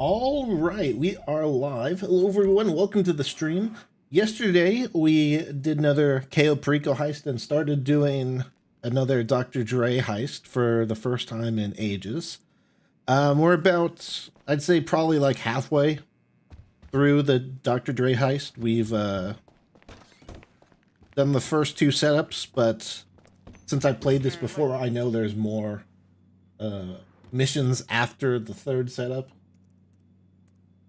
All right, we are live. Hello, everyone. Welcome to the stream. Yesterday, we did another KO Perico heist and started doing another Dr. Dre heist for the first time in ages. We're about, I'd say, probably like halfway through the Dr. Dre heist. We've done the first two setups, but since I played this before, I know there's more missions after the third setup.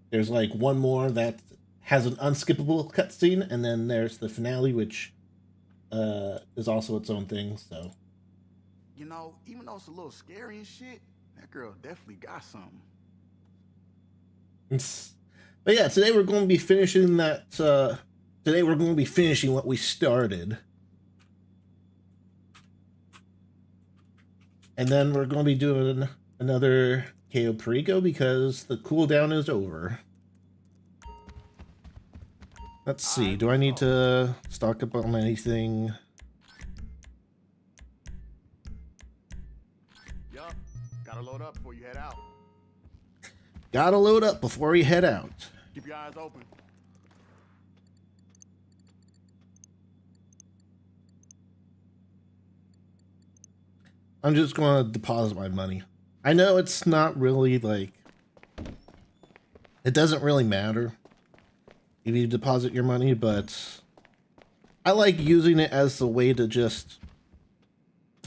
There's like one more that has an unskippable cutscene, and then there's the finale, which is also its own thing. So, you know, even though it's a little scary and shit, that girl definitely got something. But yeah, today we're going to be finishing that. Today we're going to be finishing what we started, and then we're going to be doing another KO Perico because the cooldown is over. Let's see, do I need to stock up on anything? Yup, gotta load up before you head out. Gotta load up before you head out. Keep your eyes open. I'm just going to deposit my money. I know it's not really like, it doesn't really matter if you deposit your money, but I like using it as a way to just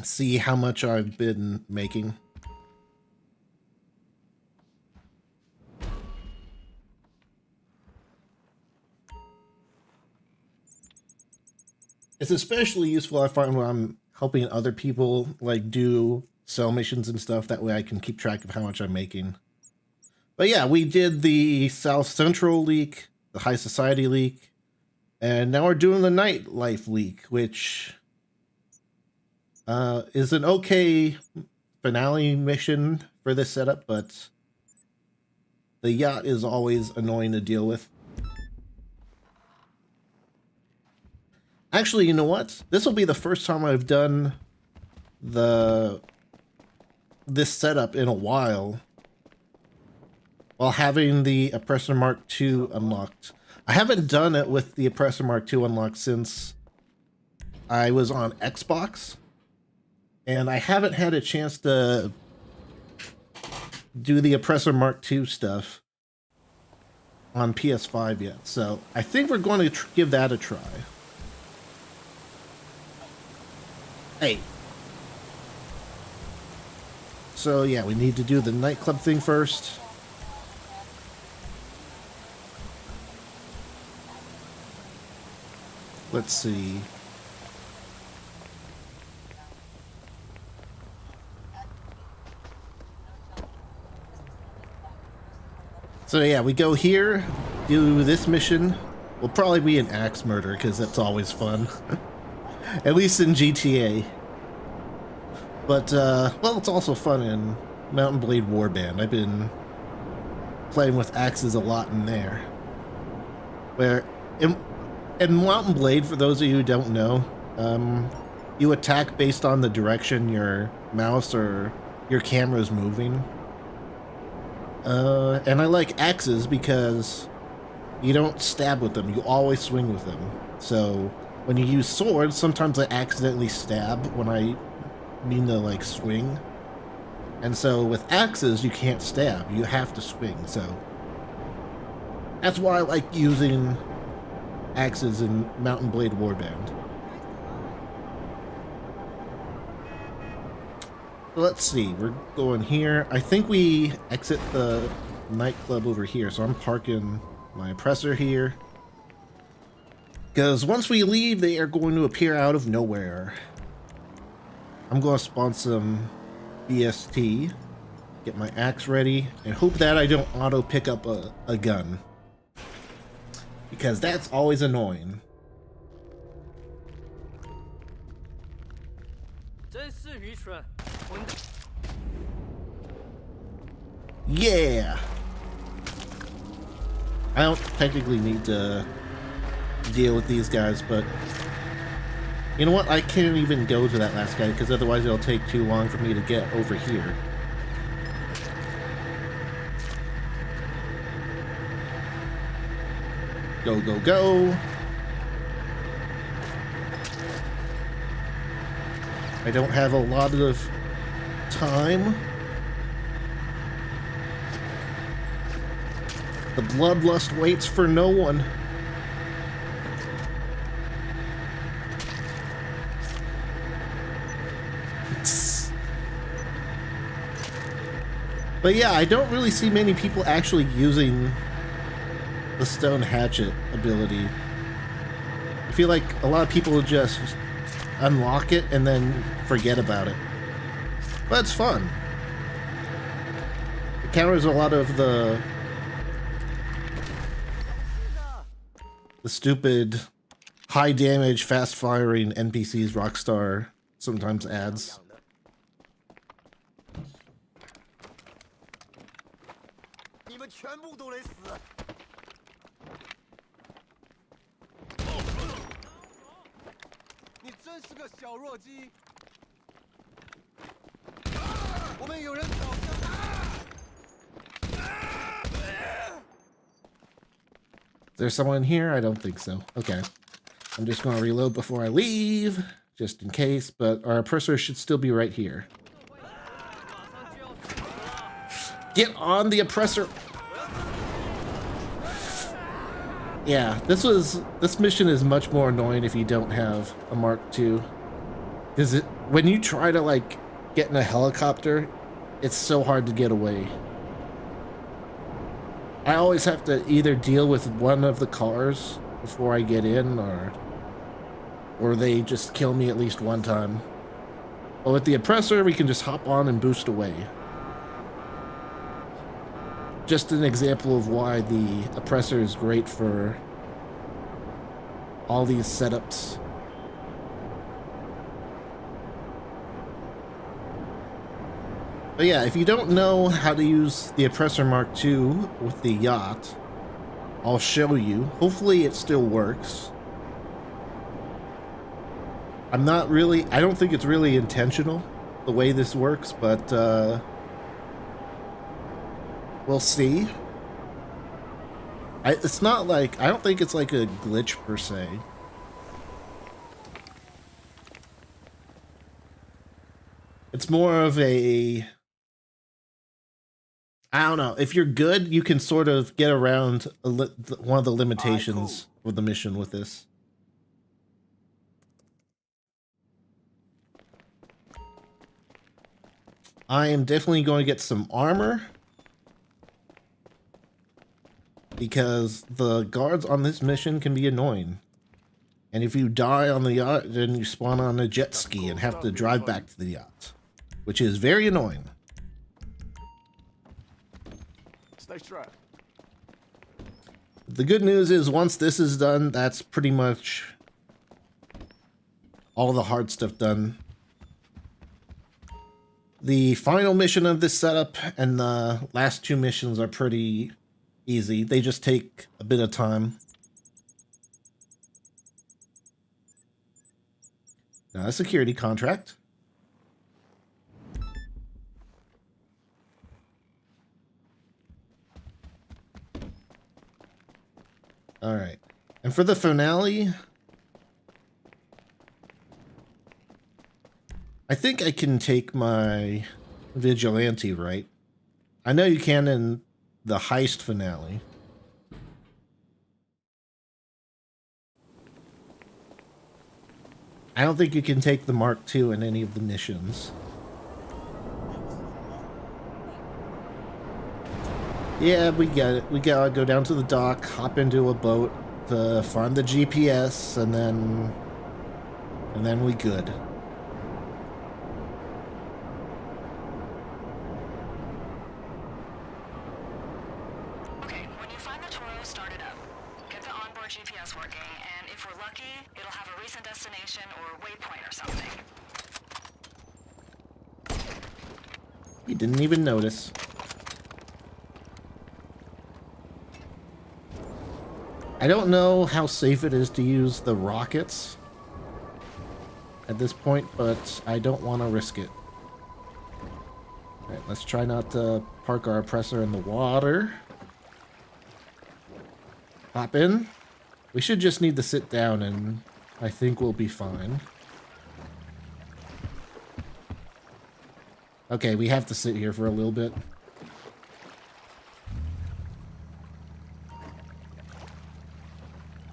see how much I've been making. It's especially useful, I find, when I'm helping other people like do sell missions and stuff. That way I can keep track of how much I'm making. But yeah, we did the South Central leak, the High Society leak, and now we're doing the Nightlife leak, which is an okay finale mission for this setup, but the yacht is always annoying to deal with. Actually, you know what? This will be the first time I've done this setup in a while while having the Oppressor Mark II unlocked. I haven't done it with the Oppressor Mark II unlocked since I was on Xbox, and I haven't had a chance to do the Oppressor Mark II stuff on PS5 yet, so I think we're going to give that a try. Hey. So yeah, we need to do the nightclub thing first. Let's see. So yeah, we go here, do this mission. We'll probably be an axe murder because that's always fun. At least in GTA. But, well, it's also fun in Mount & Blade Warband. I've been playing with axes a lot in there. Where, in Mount & Blade, for those of you who don't know, you attack based on the direction your mouse or your camera is moving. And I like axes because you don't stab with them, you always swing with them. So when you use swords, sometimes I accidentally stab when I mean to like swing. And so with axes, you can't stab, you have to swing. So that's why I like using axes in Mount & Blade Warband. Let's see, we're going here. I think we exit the nightclub over here, so I'm parking my oppressor here. Because once we leave, they are going to appear out of nowhere. I'm going to spawn some BST, get my axe ready, and hope that I don't auto pick up a gun. Because that's always annoying. Yeah! I don't technically need to deal with these guys, but you know what? I can't even go to that last guy because otherwise it'll take too long for me to get over here. Go, go, go. I don't have a lot of time. The bloodlust waits for no one. But yeah, I don't really see many people actually using the stone hatchet ability. I feel like a lot of people just unlock it and then forget about it. But it's fun. It counters a lot of the stupid high damage, fast firing NPCs Rockstar sometimes adds. Is there someone here? I don't think so. Okay. I'm just going to reload before I leave, just in case, but our oppressor should still be right here. Get on the oppressor! Yeah, this mission is much more annoying if you don't have a Mark II. Because when you try to, like, get in a helicopter, it's so hard to get away. I always have to either deal with one of the cars before I get in, or they just kill me at least one time. But with the oppressor, we can just hop on and boost away. Just an example of why the oppressor is great for all these setups. But yeah, if you don't know how to use the Oppressor Mark II with the yacht, I'll show you. Hopefully it still works. I don't think it's really intentional, the way this works, but we'll see. It's not like, I don't think it's like a glitch per se. It's more of a, I don't know. If you're good, you can sort of get around one of the limitations of the mission with this. I am definitely going to get some armor, because the guards on this mission can be annoying. And if you die on the yacht, then you spawn on a jet ski and have to drive back to the yacht, which is very annoying. Stay strapped. The good news is once this is done, that's pretty much all the hard stuff done. The final mission of this setup and the last two missions are pretty easy. They just take a bit of time. Now, a security contract. All right. And for the finale, I think I can take my vigilante, right? I know you can in the heist finale. I don't think you can take the Mark II in any of the missions. Yeah, we get it. We gotta go down to the dock, hop into a boat to find the GPS, and then we good. Okay, when you find the Toro, start it up. Get the onboard GPS working, and if we're lucky, it'll have a recent destination or waypoint or something. You didn't even notice. I don't know how safe it is to use the rockets at this point, but I don't want to risk it. Alright, let's try not to park our oppressor in the water. Hop in. We should just need to sit down and I think we'll be fine. Okay, we have to sit here for a little bit.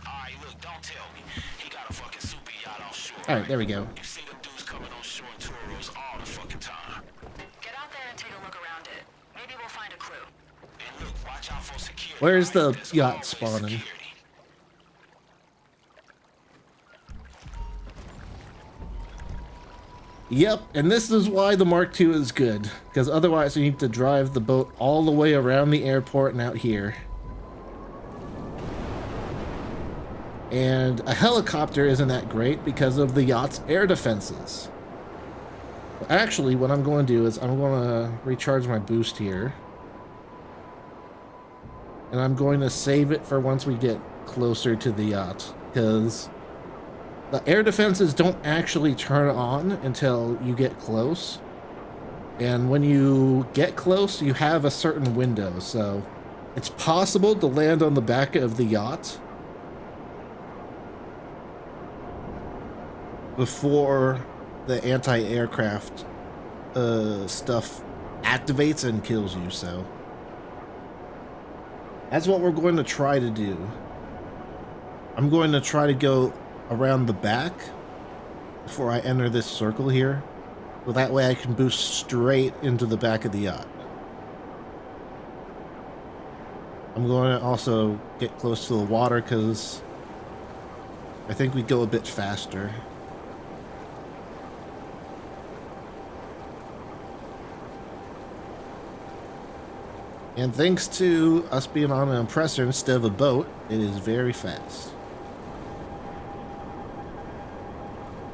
Alright, look, don't tell me. He got a fucking super yacht offshore. Alright, there we go. You see them dudes coming on shore in Toros all the fucking time. Get out there and take a look around it. Maybe we'll find a clue. And look, watch out for security. Where's the There's yacht always spawning? security. Yep, and this is why the Mark II is good, because otherwise you need to drive the boat all the way around the airport and out here. And a helicopter isn't that great because of the yacht's air defenses. Actually, what I'm going to do is I'm going to recharge my boost here. And I'm going to save it for once we get closer to the yacht, because the air defenses don't actually turn on until you get close. And when you get close, you have a certain window, so it's possible to land on the back of the yacht before the anti-aircraft stuff activates and kills you, so that's what we're going to try to do. I'm going to try to go around the back before I enter this circle here, so that way I can boost straight into the back of the yacht. I'm going to also get close to the water because I think we go a bit faster. And thanks to us being on an compressor instead of a boat, it is very fast.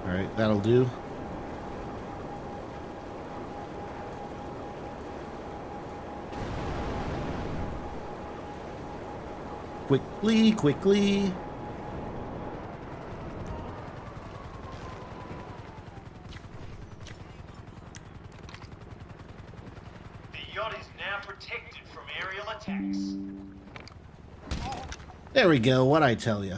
Alright, that'll do. Quickly, quickly. The yacht is now protected from aerial attacks. There we go, what'd I tell you?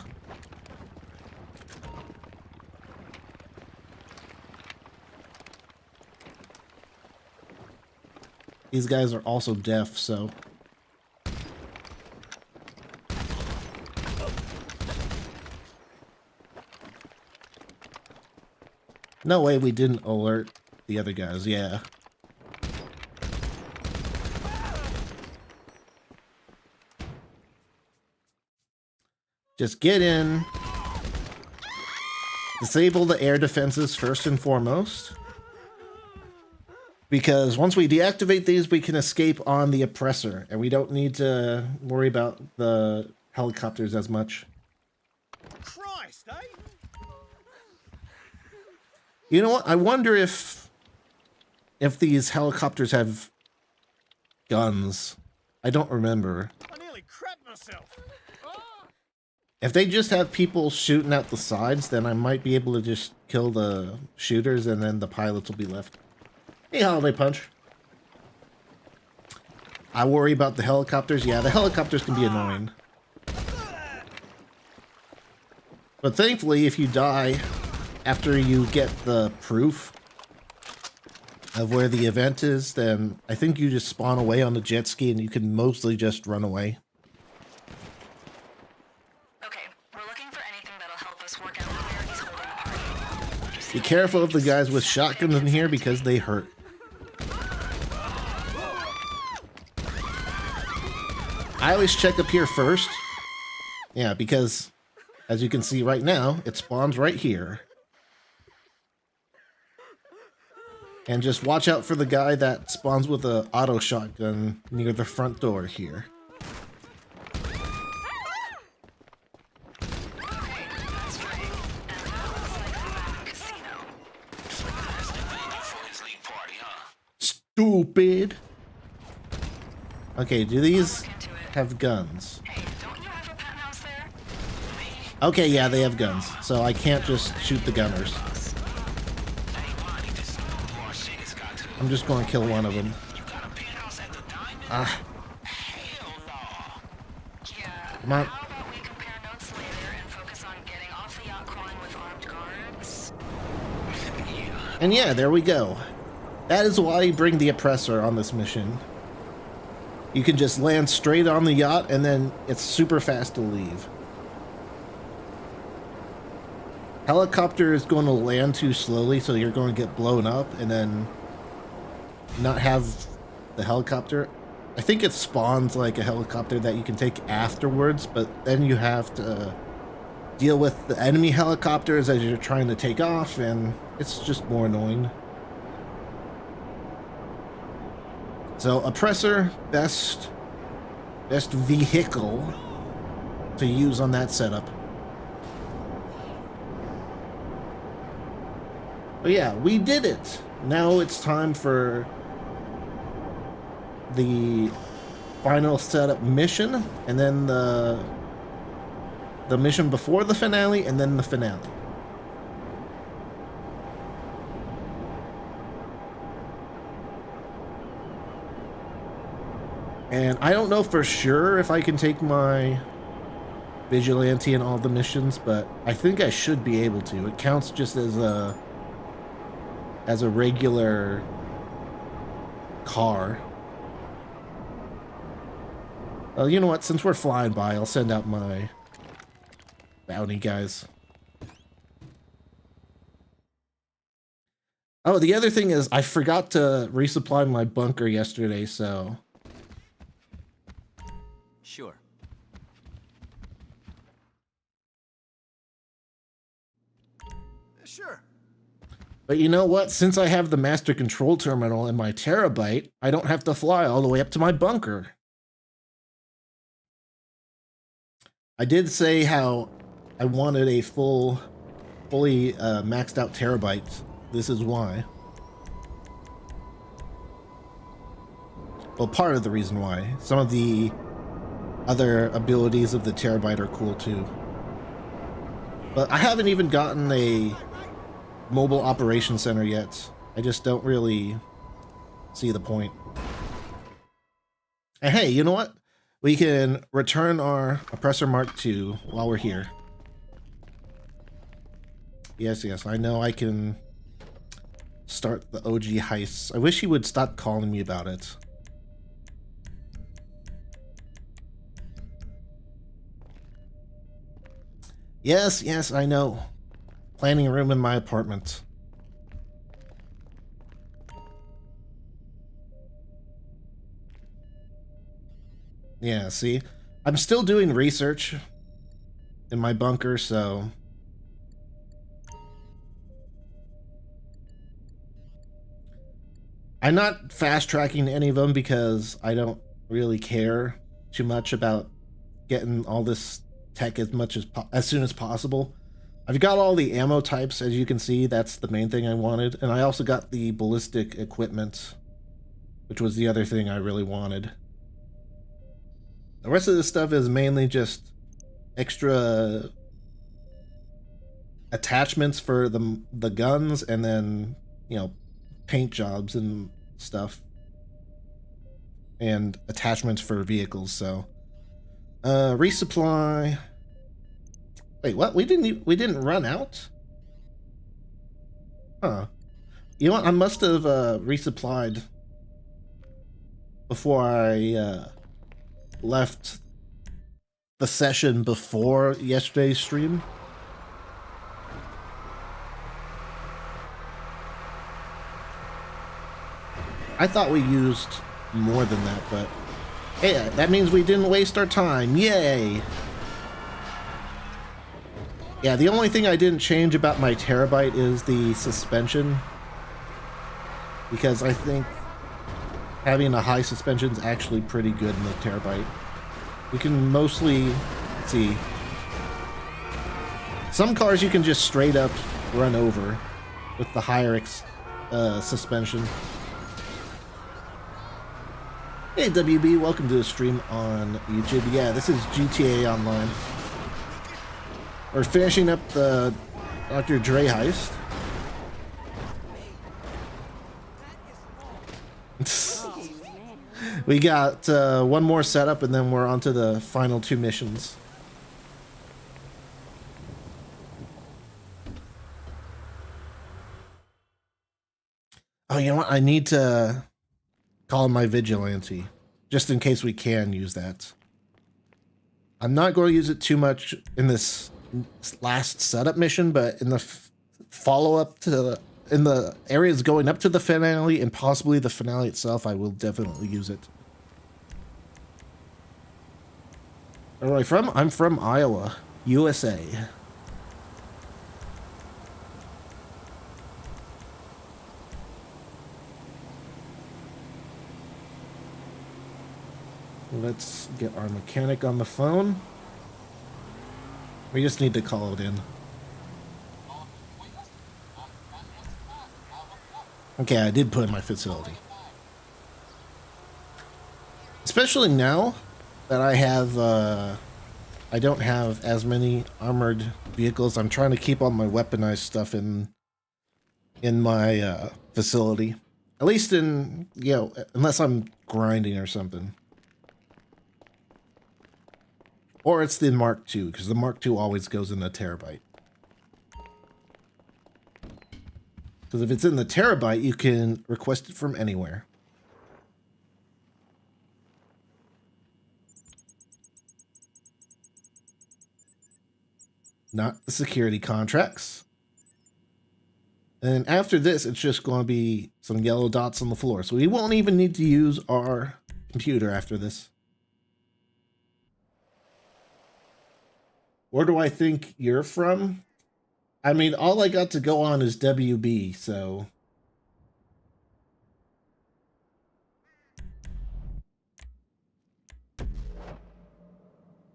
These guys are also deaf, so... No way we didn't alert the other guys, yeah. Just get in. Disable the air defenses first and foremost. Because once we deactivate these, we can escape on the oppressor, and we don't need to worry about the helicopters as much. Christ, eh? You know what? I wonder if these helicopters have guns. I don't remember. I nearly crapped myself. If they just have people shooting out the sides, then I might be able to just kill the shooters, and then the pilots will be left. Hey, Holiday Punch. I worry about the helicopters. Yeah, the helicopters can be annoying. But thankfully, if you die after you get the proof of where the event is, then I think you just spawn away on the jet ski and you can mostly just run away. Okay, we're looking for anything that'll help us work out where he's holding the party. Be careful of the guys with shotguns in here because they hurt. I always check up here first. Yeah, because as you can see right now, it spawns right here. And just watch out for the guy that spawns with an auto shotgun near the front door here. Stupid. Okay, do these have guns? Hey, don't you have a penthouse there? Okay, yeah, they have guns, so I can't just shoot the gunners. I'm just going to kill one of them. Ah. Yeah. Come on. How about we compare notes later And yeah, there we go. That is why you bring the oppressor on this mission. You can just land straight on the yacht and then it's super fast to leave. Helicopter is going to land too slowly, so you're going to get blown up and then not have the helicopter. I think it spawns like a helicopter that you can take afterwards, but then you have to deal with the enemy helicopters as you're trying to take off, and it's just more annoying. So oppressor, best vehicle to use on that setup. But yeah, we did it. Now it's time for the final setup mission, and then the mission before the finale, and then the finale. And I don't know for sure if I can take my vigilante in all the missions, but I think I should be able to. It counts just as a regular car. Well, you know what? Since we're flying by, I'll send out my bounty guys. Oh, the other thing is I forgot to resupply my bunker yesterday, so... Sure. Sure. But you know what? Since I have the master control terminal in my terabyte, I don't have to fly all the way up to my bunker. I did say how I wanted a fully maxed out terabyte. This is why. Well, part of the reason why. Some of the other abilities of the terabyte are cool too. But I haven't even gotten a mobile operation center yet. I just don't really see the point. And hey, you know what? We can return our Oppressor Mark II while we're here. Yes, I know I can start the OG heists. I wish he would stop calling me about it. Yes, I know. Planning a room in my apartment. Yeah, see? I'm still doing research in my bunker, so... I'm not fast-tracking any of them because I don't really care too much about getting all this tech as soon as possible. I've got all the ammo types, as you can see. That's the main thing I wanted. And I also got the ballistic equipment, which was the other thing I really wanted. The rest of this stuff is mainly just extra attachments for the guns, and then, you know, paint jobs and stuff, and attachments for vehicles. So resupply. Wait, what? We didn't run out? Huh. You know what? I must have resupplied before I left the session before yesterday's stream. I thought we used more than that, but hey, that means we didn't waste our time. Yay! Yeah, the only thing I didn't change about my terabyte is the suspension, because I think having a high suspension is actually pretty good in the terabyte. You can mostly, let's see, some cars you can just straight up run over with the higher suspension. Hey WB, welcome to the stream on YouTube. Yeah, this is GTA Online. We're finishing up the Dr. Dre heist. We got one more setup, and then we're on to the final 2 missions. Oh, you know what? I need to call my vigilante, just in case we can use that. I'm not going to use it too much in this last setup mission, but in the follow-up to in the areas going up to the finale and possibly the finale itself, I will definitely use it. Where am I from? I'm from Iowa, USA. Let's get our mechanic on the phone. We just need to call it in. Okay, I did put in my facility. Especially now that I don't have as many armored vehicles. I'm trying to keep all my weaponized stuff in my facility. At least in, you know, unless I'm grinding or something. Or it's the Mark II, because the Mark II always goes in a terabyte. Because if it's in the terabyte, you can request it from anywhere. Not the security contracts. And after this, it's just going to be some yellow dots on the floor. So we won't even need to use our computer after this. Where do I think you're from? I mean, all I got to go on is WB, so...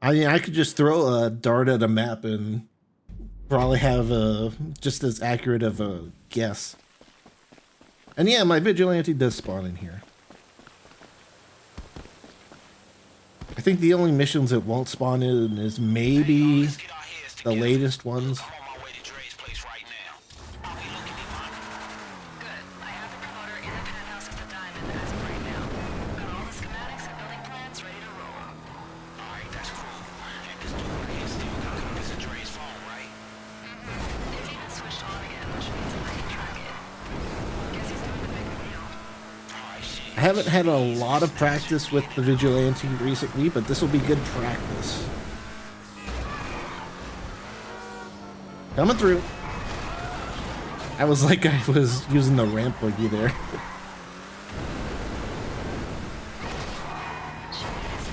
I mean, I could just throw a dart at a map and probably have just as accurate of a guess. And yeah, my vigilante does spawn in here. I think the only missions it won't spawn in is maybe the latest ones. I'm on my way to Dre's place right now. I'll be looking at mine. Good. I have the promoter in the penthouse of the Diamond as of right now. Got all the schematics and building plans ready to roll. Alright, that's cool. And this dude right here still got copies of Dre's phone, right? It's even switched on again, which means I can track it. Guess he's doing the big wheel. Alright, shit. I haven't had a lot of practice with the vigilante recently, but this will be good practice. Coming through. I was like I was using the ramp buggy there. Jeez,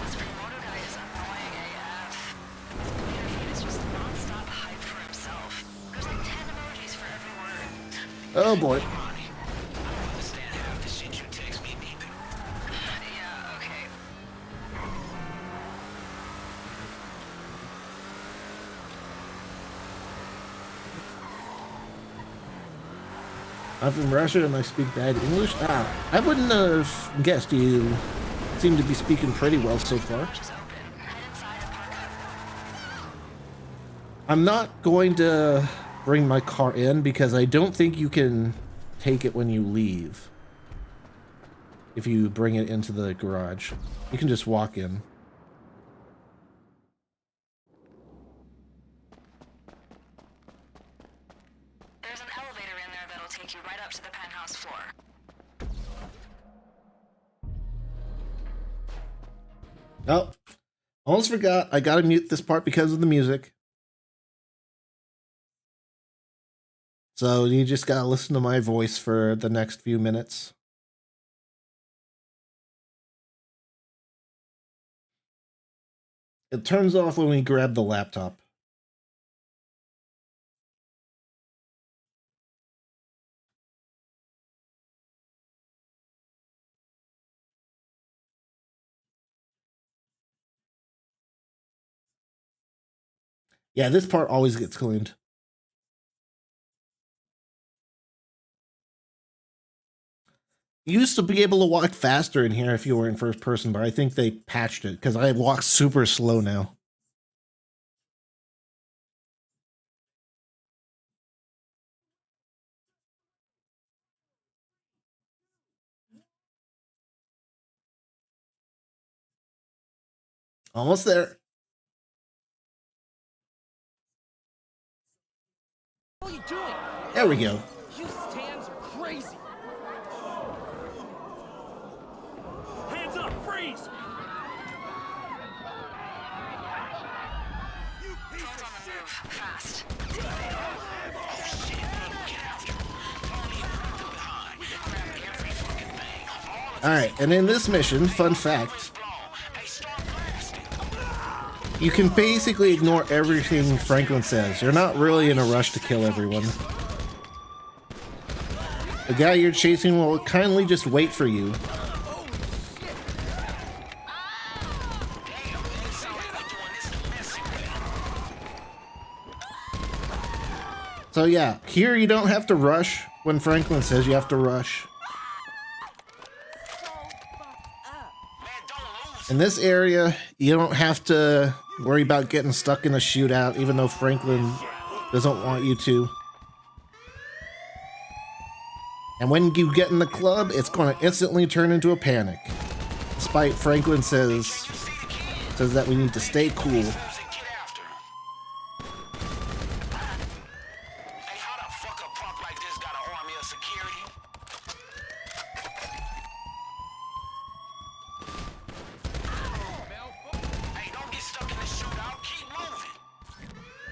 this promoter guy is annoying AF. His Twitter feed is just non-stop hype for himself. There's like 10 emojis for every word. Oh boy. I don't understand half the shit you text me either. Yeah, okay. I'm from Russia and I speak bad English. I wouldn't have guessed. You seem to be speaking pretty well so far. Garage is open. Head inside and park up. I'm not going to bring my car in because I don't think you can take it when you leave. If you bring it into the garage, you can just walk in. There's an elevator in there that'll take you right up to the penthouse floor. Oh, almost forgot. I gotta mute this part because of the music. So you just gotta listen to my voice for the next few minutes. It turns off when we grab the laptop. Yeah, this part always gets cleaned. You used to be able to walk faster in here if you were in first person, but I think they patched it because I walk super slow now. Almost there. What are you doing? There we go. You stands are crazy. Alright, and in this mission, fun fact, you can basically ignore everything Franklin says. You're not really in a rush to kill everyone. The guy you're chasing will kindly just wait for you. So yeah, here you don't have to rush when Franklin says you have to rush. In this area, you don't have to worry about getting stuck in a shootout, even though Franklin doesn't want you to. And when you get in the club, it's going to instantly turn into a panic. Despite Franklin says that we need to stay cool.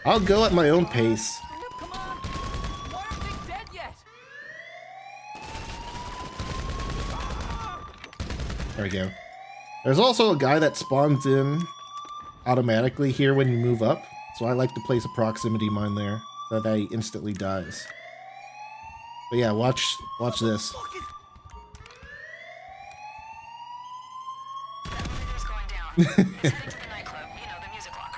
I'll go at my own pace. Come on! Why aren't they dead yet? There we go. There's also a guy that spawns in automatically here when you move up, so I like to place a proximity mine there so that he instantly dies. But yeah, watch this. Elevator's going down. It's heading to the nightclub, you know, the music locker.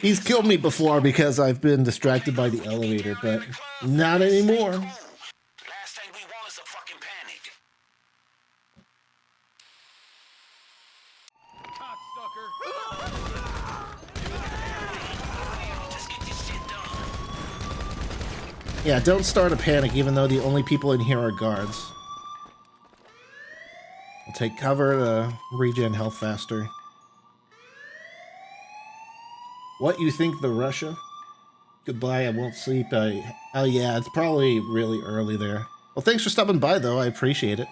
He's killed me before because I've been distracted by the elevator, but not anymore. Last thing we want is a fucking panic. Just get this shit done. Yeah, don't start a panic even though the only people in here are guards. I'll take cover to regen health faster. What you think, the Russia? Goodbye, I won't sleep. Oh yeah, it's probably really early there. Well, thanks for stopping by though, I appreciate it.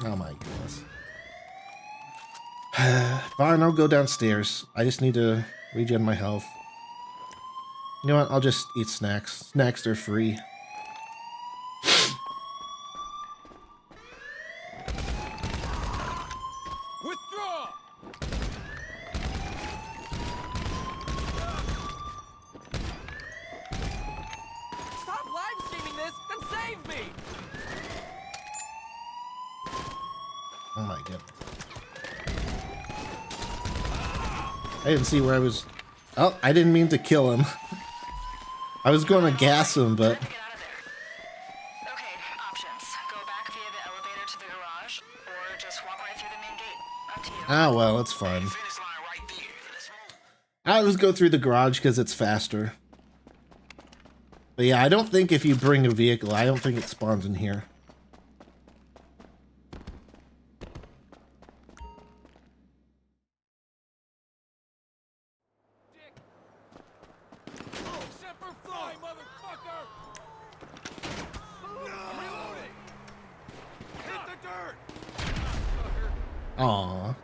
Oh my goodness. Fine, I'll go downstairs. I just need to regen my health. You know what? I'll just eat snacks. Snacks are free. Withdraw! Stop live streaming this and save me! Oh my goodness. I didn't see where I was. Oh, I didn't mean to kill him. I was going to gas him, but... Get out of there. Okay, options. Go back via the elevator to the garage, or just walk right through the main gate. Up to you. Ah, well, it's fine. Finish line right there. Let's move. I'll just go through the garage because it's faster. But yeah, I don't think if you bring a vehicle, I don't think it spawns in here. Semper Fi, motherfucker! I'm reloading! Hit the dirt! Aww.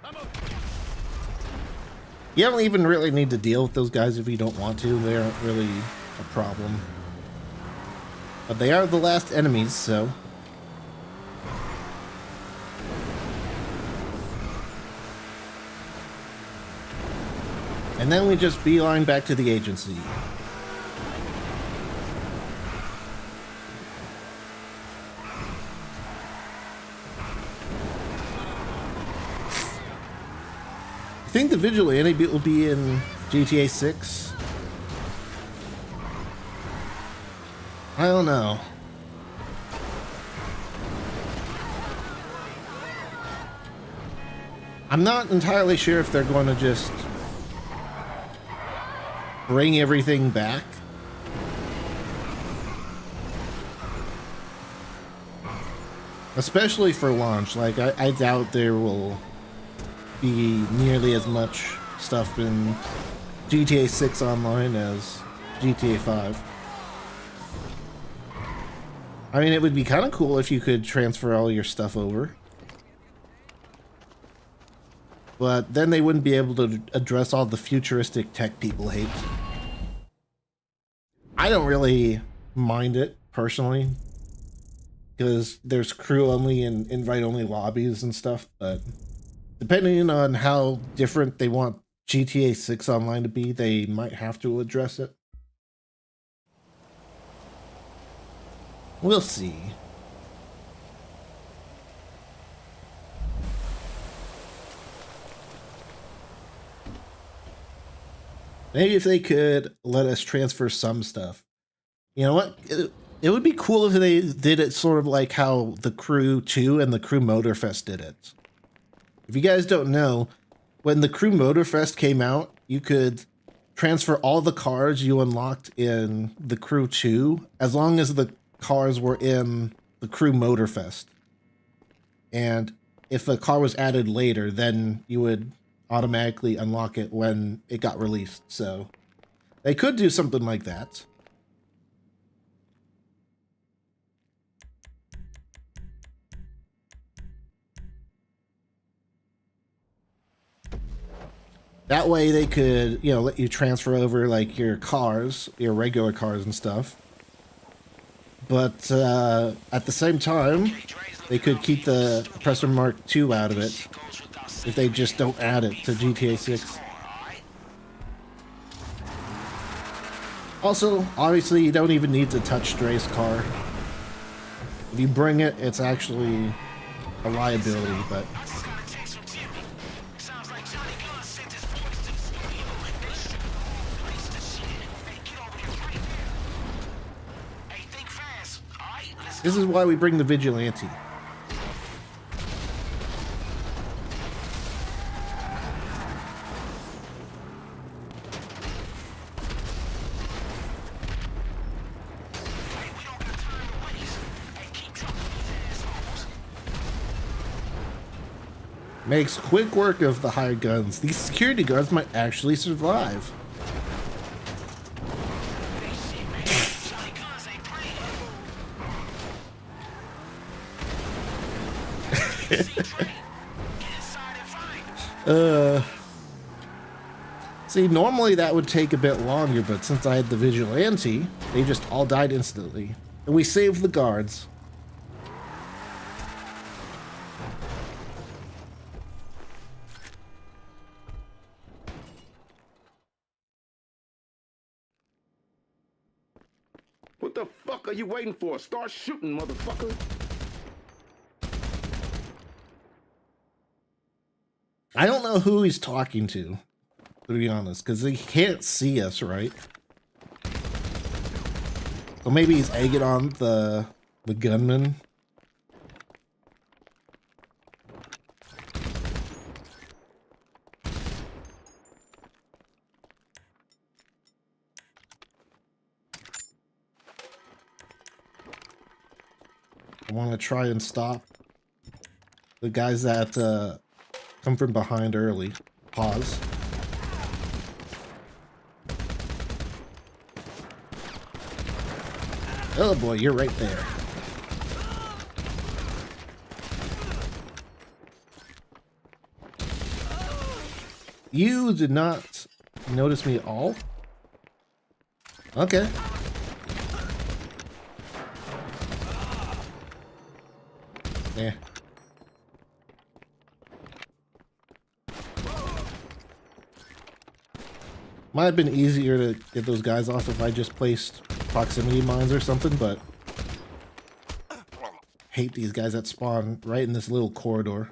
I'm a... You don't even really need to deal with those guys if you don't want to. They aren't really a problem. But they are the last enemies, so... And then we just beeline back to the agency. I think the vigilante bit will be in GTA 6. I don't know. I'm not entirely sure if they're going to just bring everything back. Especially for launch. Like, I doubt there will be nearly as much stuff in GTA 6 Online as GTA 5. I mean, it would be kind of cool if you could transfer all your stuff over. But then they wouldn't be able to address all the futuristic tech people hate. I don't really mind it, personally, because there's crew only and invite only lobbies and stuff, but depending on how different they want GTA 6 Online to be, they might have to address it. We'll see. Maybe if they could let us transfer some stuff. You know what? It would be cool if they did it sort of like how the Crew 2 and the Crew Motorfest did it. If you guys don't know, when the Crew Motorfest came out, you could transfer all the cars you unlocked in the Crew 2 as long as the cars were in the Crew Motorfest. And if a car was added later, then you would automatically unlock it when it got released. So they could do something like that. That way they could, you know, let you transfer over like your cars, your regular cars and stuff. But at the same time, they could keep the Oppressor Mark II out of it if they just don't add it to GTA 6. Also, obviously, you don't even need to touch Dre's car. If you bring it, it's actually a liability, but... This is why we bring the Vigilante. Makes quick work of the hired guns. These security guards might actually survive. See, normally that would take a bit longer, but since I had the Vigilante, they just all died instantly. And we saved the guards. What the fuck are you waiting for? Start shooting, motherfucker. I don't know who he's talking to be honest, because he can't see us, right? So maybe he's egging on the gunman. I want to try and stop the guys that come from behind early. Pause. Oh boy, you're right there. You did not notice me at all? Okay. Yeah. Might have been easier to get those guys off if I just placed proximity mines or something, but hate these guys that spawn right in this little corridor.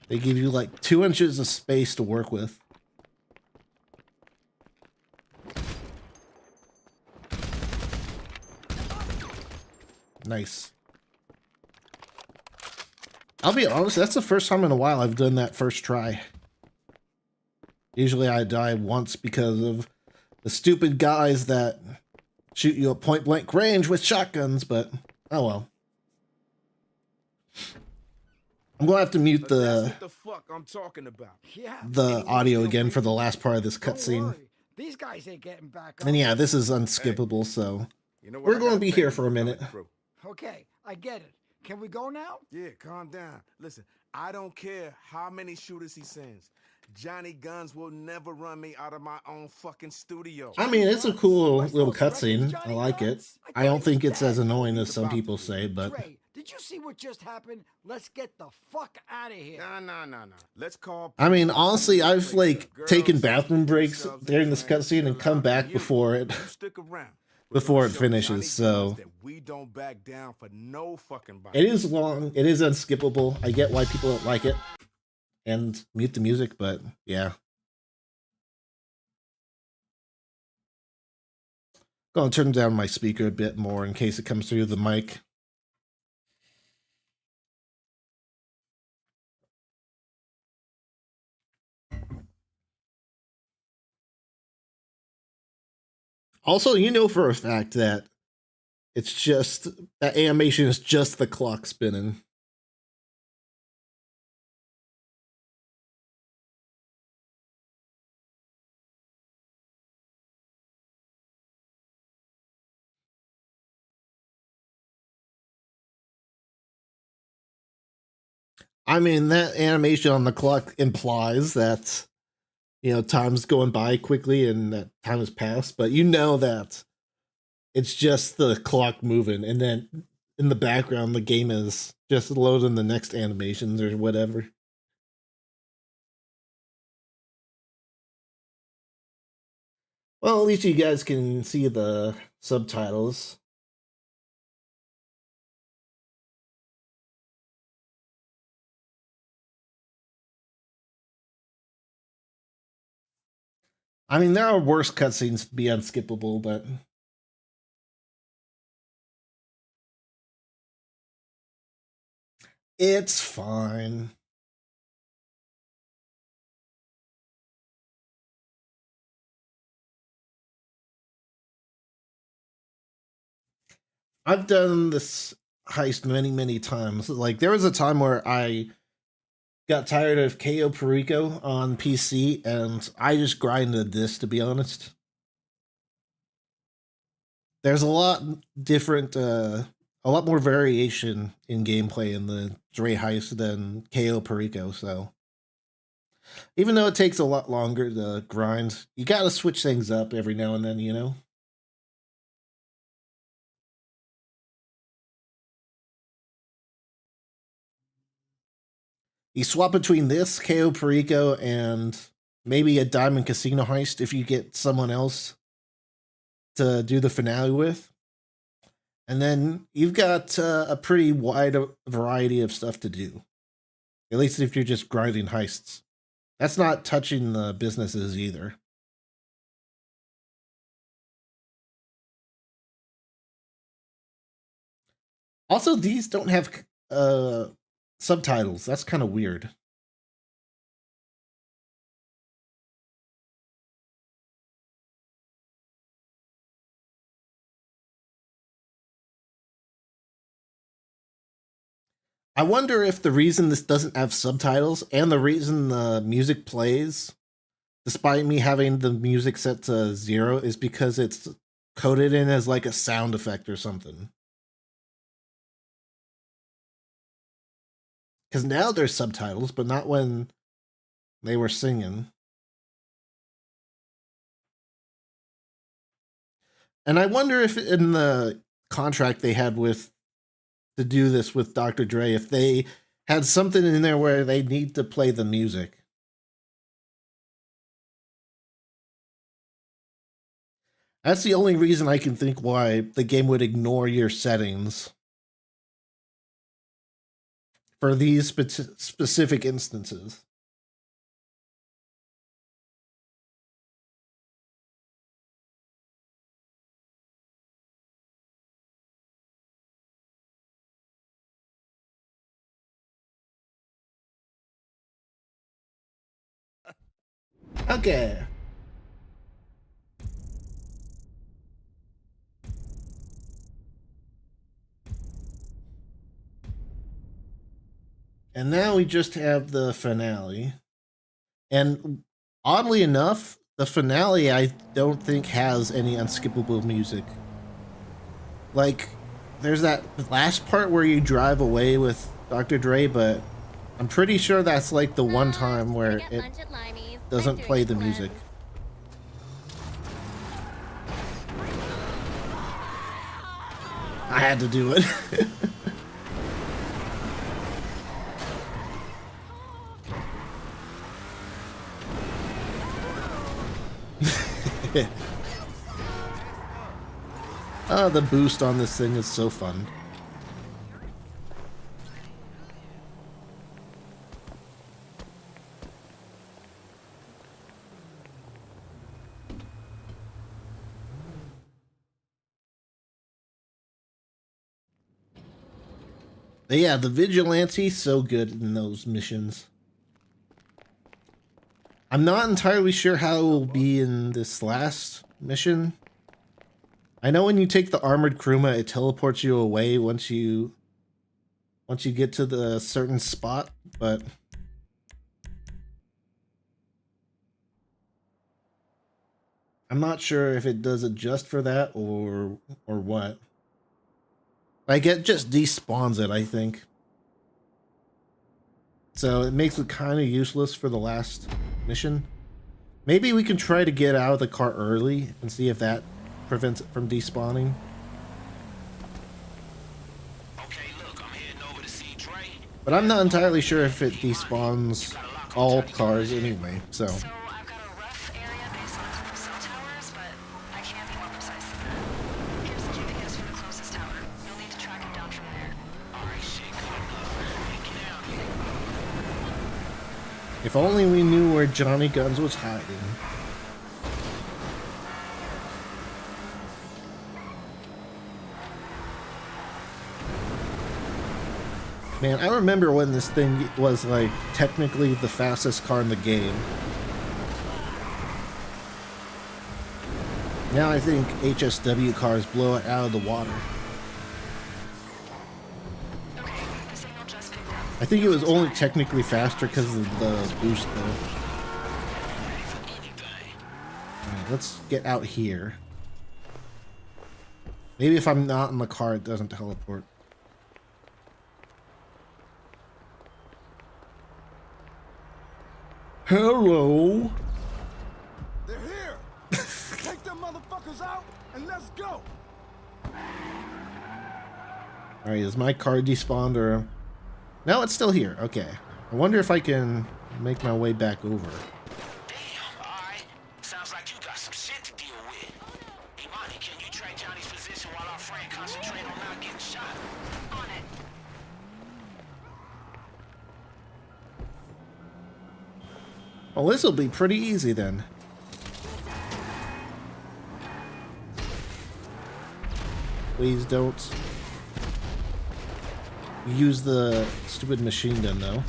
They give you like 2 inches of space to work with. Nice. I'll be honest, that's the first time in a while I've done that first try. Usually I die once because of the stupid guys that shoot you at point blank range with shotguns, but oh well. I'm gonna have to mute That's what the fuck I'm talking about. Yeah. the audio again for the last part of this Don't cutscene. worry. These guys ain't getting back up. And yeah, this is unskippable, so You know what? we're I going to gotta be thank here you for a coming minute. through. Okay, I get it. Can we go now? Yeah, calm down. Listen, I don't care how many shooters he sends. Johnny Guns will never run me out of my own fucking studio. I mean, it's a cool West little Coast Records, cutscene. I Johnny like it. Guns? I thought don't he think was it's as dead. annoying as He's some about people to be. say, but Trey, did you see what just happened? Let's get the fuck out of here. Nah. Let's call. I mean, honestly, I've like Girls taken get bathroom breaks themselves during this trained, cutscene and chill come out, back you- before it you stick around. We're before gonna it show finishes. Johnny So Guns that we don't back down for no fucking body. it is long. It is unskippable. I get why people don't like it. And mute the music, but yeah. Gonna turn down my speaker a bit more in case it comes through the mic. Also, you know for a fact that it's just that animation is just the clock spinning. I mean, that animation on the clock implies that, you know, time's going by quickly and that time has passed, but you know that it's just the clock moving, and then in the background, the game is just loading the next animations or whatever. Well, at least you guys can see the subtitles. I mean, there are worse cutscenes to be unskippable, but it's fine. I've done this heist many times. Like, there was a time where I got tired of KO Perico on PC, and I just grinded this, to be honest. There's a lot different, a lot more variation in gameplay in the Dre heist than KO Perico, so even though it takes a lot longer to grind, you gotta switch things up every now and then, you know? You swap between this, KO Perico, and maybe a Diamond Casino heist if you get someone else to do the finale with. And then you've got a pretty wide variety of stuff to do. At least if you're just grinding heists. That's not touching the businesses either. Also, these don't have subtitles. That's kind of weird. I wonder if the reason this doesn't have subtitles and the reason the music plays, despite me having the music set to 0, is because it's coded in as like a sound effect or something. Because now there's subtitles, but not when they were singing. And I wonder if in the contract they had with to do this with Dr. Dre, if they had something in there where they need to play the music. That's the only reason I can think why the game would ignore your settings for these specific instances. Okay. And now we just have the finale. And oddly enough, the finale I don't think has any unskippable music. Like, there's that last part where you drive away with Dr. Dre, but I'm pretty sure that's like the one time where it doesn't play the music. I had to do it. Oh, the boost on this thing is so fun. But yeah, the vigilante's so good in those missions. I'm not entirely sure how it will be in this last mission. I know when you take the armored Kruma, it teleports you away once you get to the certain spot, but I'm not sure if it does it just for that or what. Like, it just despawns it, I think. So it makes it kind of useless for the last mission. Maybe we can try to get out of the car early and see if that prevents it from despawning. Okay, look, I'm heading over to see Dre. But I'm not entirely sure if it despawns all cars anyway, so. So I've got a rough area based on a couple cell towers, but I can't be more precise than that. Here's the GPS for the closest tower. You'll need to track it down from there. Alright, shit, good enough. Get out here. If only we knew where Johnny Guns was hiding. Man, I remember when this thing was like technically the fastest car in the game. Now I think HSW cars blow it out of the water. Okay, the signal just picked up. I think it was only technically faster because of the boost though. Alright, let's get out here. Maybe if I'm not in the car it doesn't teleport. Hello. They're here. Take them motherfuckers out and let's go. Alright, is my car despawned or... No, it's still here. Okay. I wonder if I can make my way back over. Damn, alright. Sounds like you got some shit to deal with. Imani, can you track Johnny's position while our friend concentrate on not getting shot? On it. Well, this will be pretty easy then. Please don't use the stupid machine gun, though.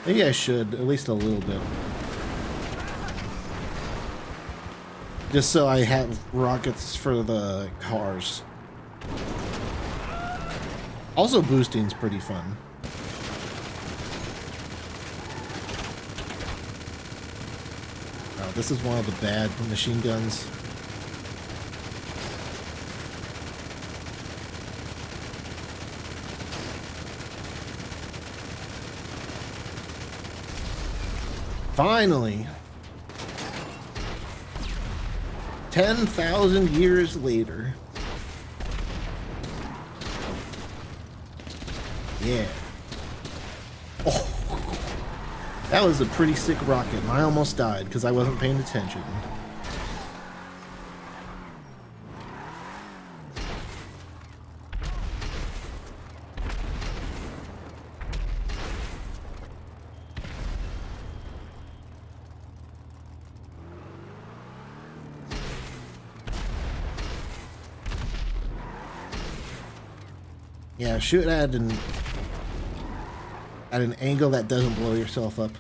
Maybe I should, at least a little bit. Just so I have rockets for the cars. Also, boosting's pretty fun. Oh, this is one of the bad machine guns. Finally! 10,000 years later. Yeah. Oh. That was a pretty sick rocket, and I almost died because I wasn't paying attention. Yeah, shoot at an angle that doesn't blow yourself up.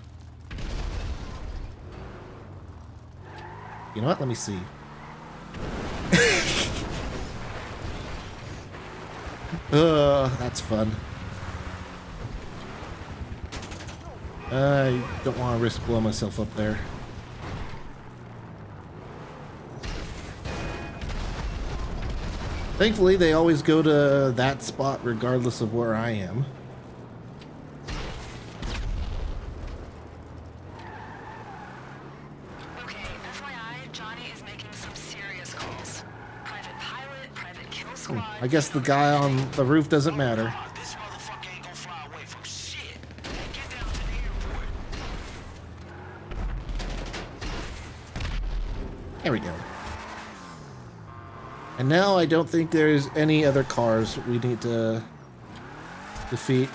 You know what? Let me see. That's fun. I don't want to risk blowing myself up there. Thankfully, they always go to that spot regardless of where I am. Okay, FYI, Johnny is making some serious calls. Private pilot, private kill squad. I guess the guy on the roof doesn't matter. This motherfucker ain't gonna fly away from shit. Hey, get down to the airport. There we go. And now I don't think there's any other cars we need to defeat.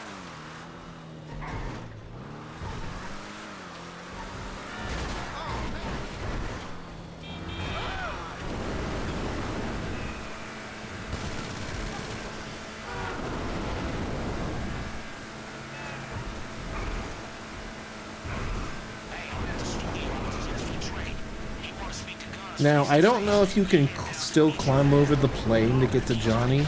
Now, I don't know if you can still climb over the plane to get to Johnny.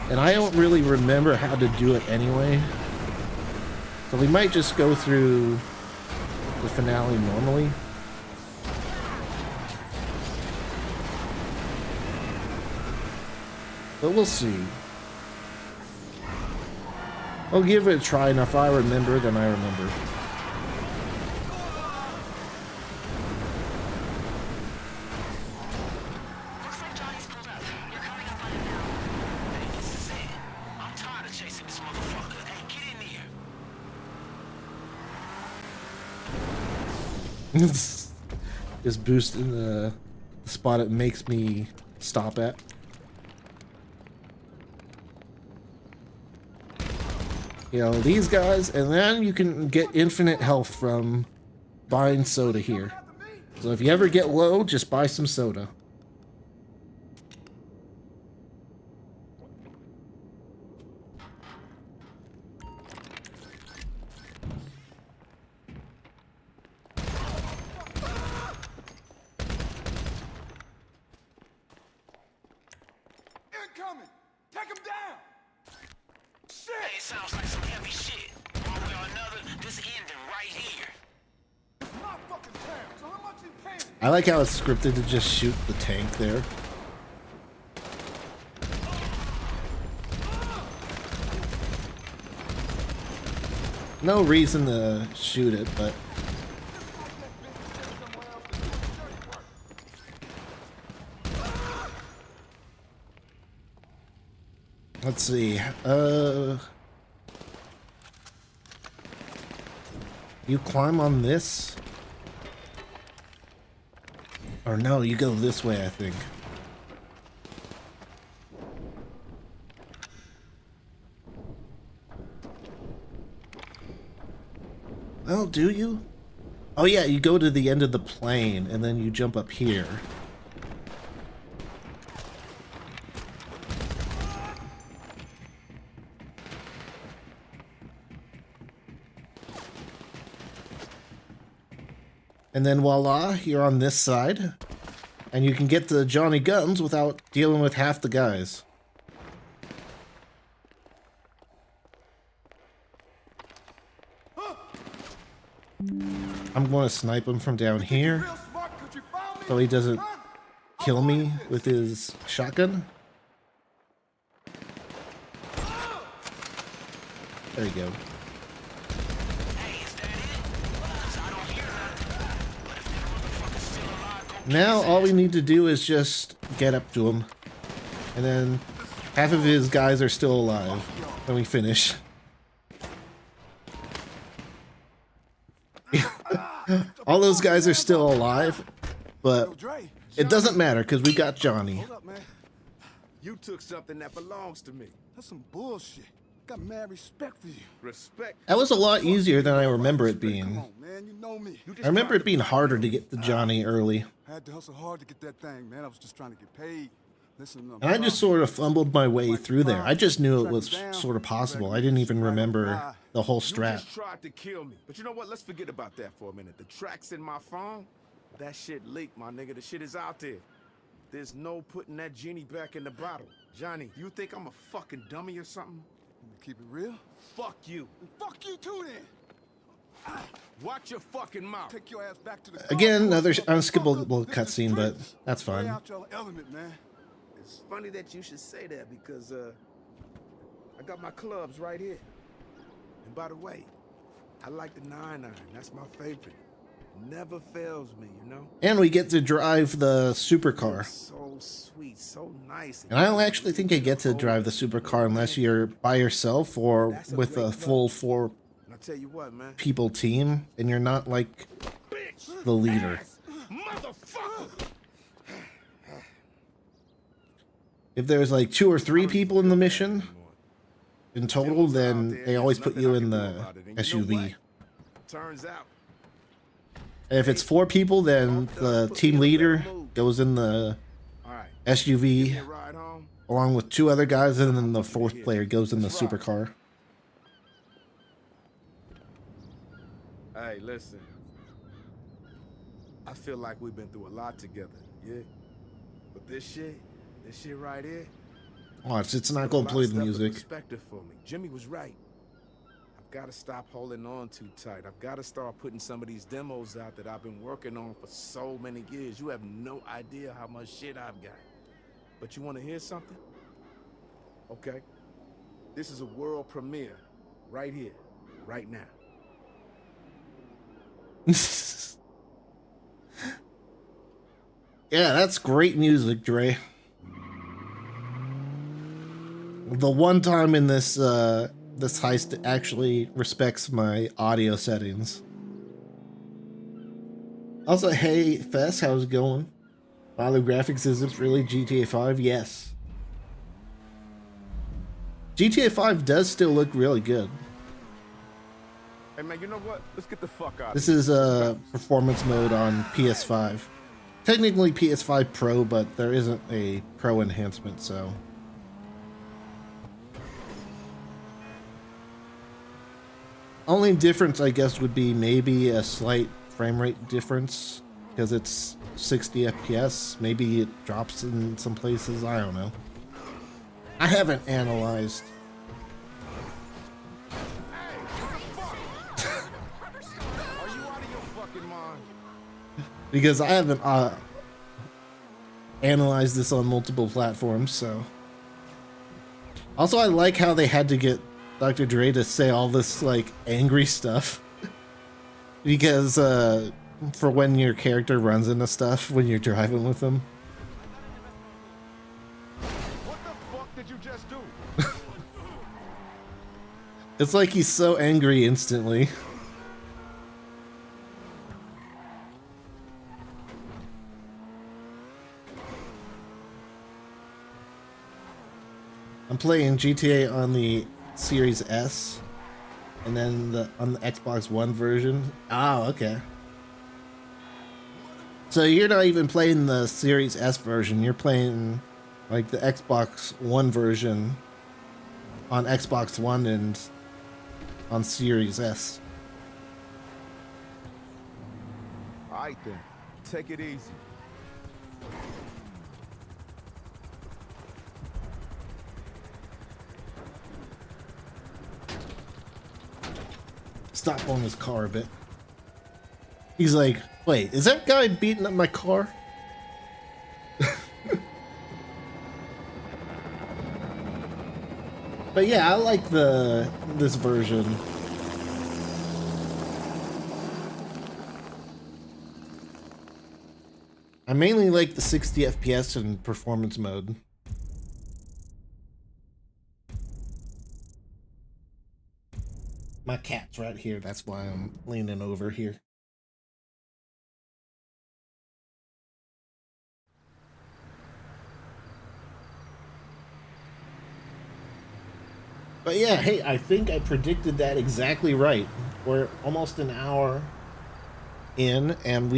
And I don't really remember how to do it anyway. So we might just go through the finale normally. But we'll see. I'll give it a try, and if I remember, then I remember. Looks like Johnny's pulled up. You're coming up on him now. Hey, this is it. I'm tired of chasing this motherfucker. Hey, get in here. Just boosting the spot it makes me stop at. You know, these guys, and then you can get infinite health from buying soda here. So if you ever get low, just buy some soda. Incoming! Take him down! Hey, it sounds like some heavy shit. One way or another, this ending right here. It's my fucking town, so how much you paying? I like how it's scripted to just shoot the tank there. No reason to shoot it, but let's see. You climb on this? Or no, you go this way, I think. Oh, do you? Oh yeah, you go to the end of the plane and then you jump up here. And then voila, you're on this side. And you can get the Johnny Guns without dealing with half the guys. I'm going to snipe him from down here so he doesn't kill me with his shotgun. There you go. Now all we need to do is just get up to him. And then half of his guys are still alive when we finish. All those guys are still alive, but it doesn't matter because we got Johnny. Hold up, man. You took something that belongs to me. That's some bullshit. Got mad respect for you. Respect. That was a lot easier than I remember it Come being. on, man. You know me. I remember it being harder to get the Johnny early. I had to hustle hard to get that thing, man. I was just trying to get paid. Listen, And I just sort of fumbled my way through there. I just knew it was sort of possible. I didn't even remember the whole You strat. just tried to kill me. But you know what? Let's forget about that for a minute. The tracks in my phone, that shit leaked, my nigga. The shit is out there. there's no putting that genie back in the bottle. Johnny, you think I'm a fucking dummy or something? Keep it real? Fuck you. Fuck you too then. Watch your fucking mouth. Take your ass back to the Again, another golf course, unskippable motherfucker. This is cutscene, but streets. that's Stay fine. out your element, man. It's funny that you should say that because I got my clubs right here. And by the way, I like the 9-iron. That's my favorite. Never fails me, you know? And we get to drive the supercar. So sweet, so nice. And I don't actually think I get to drive the supercar unless you're by yourself or with a full 4 And I tell you what, man. people team, and you're not like the leader. Motherfucker! If there's like 2 or 3 people in the mission in total, then they always put you in the SUV. Turns out. If it's 4 people, then the team leader goes in the SUV Ride home. along with 2 other guys, and then the 4th player goes in the supercar. Hey, listen. I feel like we've been through a lot together, yeah? But this shit right here. Watch, it's not gonna play the music. Perspective for me. Jimmy was right. I've got to stop holding on too tight. I've got to start putting some of these demos out that I've been working on for so many years. You have no idea how much shit I've got. But you want to hear something? Okay. This is a world premiere right here, right now. Yeah, that's great music, Dre. The one time in this this heist actually respects my audio settings. Also, hey Fess, how's it going? Wow, the graphics isn't really GTA 5. Yes, GTA 5 does still look really good. Hey man, you know what? Let's get the fuck out. This is a performance mode on PS5. Technically PS5 Pro, but there isn't a Pro enhancement, so. Only difference, I guess, would be maybe a slight frame rate difference because it's 60 FPS. Maybe it drops in some places. I don't know. I haven't analyzed. Because I haven't analyzed this on multiple platforms, so. Also, I like how they had to get Dr. Dre to say all this, like, angry stuff. Because, for when your character runs into stuff when you're driving with them. What the fuck did you just do? It's like he's so angry instantly. I'm playing GTA on the Series S, and then on the Xbox One version. Oh, okay. So you're not even playing the Series S version. You're playing like the Xbox One version on Xbox One and on Series S. All right then, take it easy. Stop on his car a bit. He's like, wait, is that guy beating up my car? But yeah, I like this version. I mainly like the 60 FPS and performance mode. My cat's right here, that's why I'm leaning over here. But yeah, hey, I think I predicted that exactly right. We're almost an hour in, and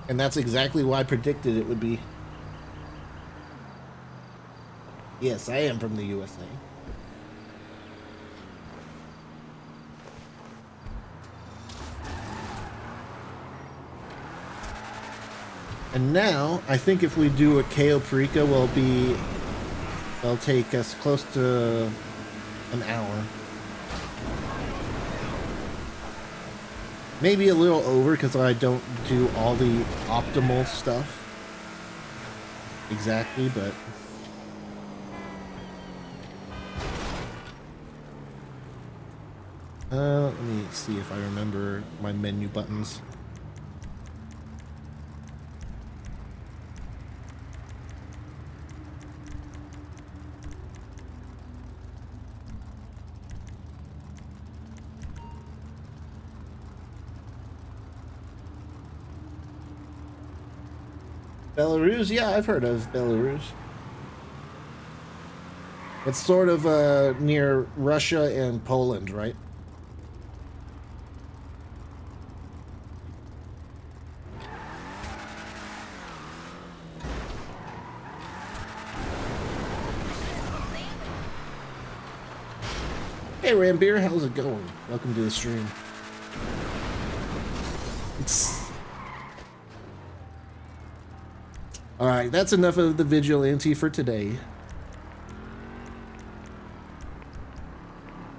that's exactly what I predicted it would be. Yes, I am from the USA. And now, I think if we do a KO Perico, it'll take us close to an hour. Maybe a little over because I don't do all the optimal stuff exactly, but let me see if I remember my menu buttons. Belarus? Yeah, I've heard of Belarus. It's sort of near Russia and Poland, right? Hey Rambeer, how's it going? Welcome to the stream. Alright, that's enough of the vigilante for today.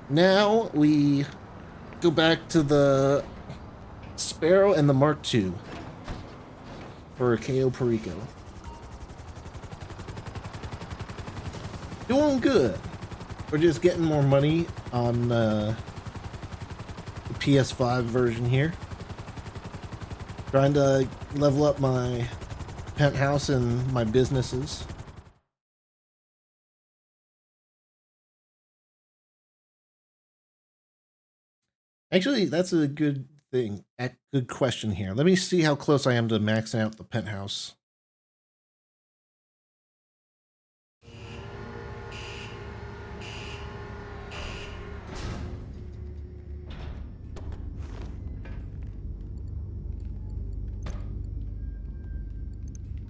Now we go back to the Sparrow and the Mark II for KO Perico. Doing good. We're just getting more money on the PS5 version here. Trying to level up my penthouse and my businesses. Actually, that's a good thing. A good question here. Let me see how close I am to maxing out the penthouse.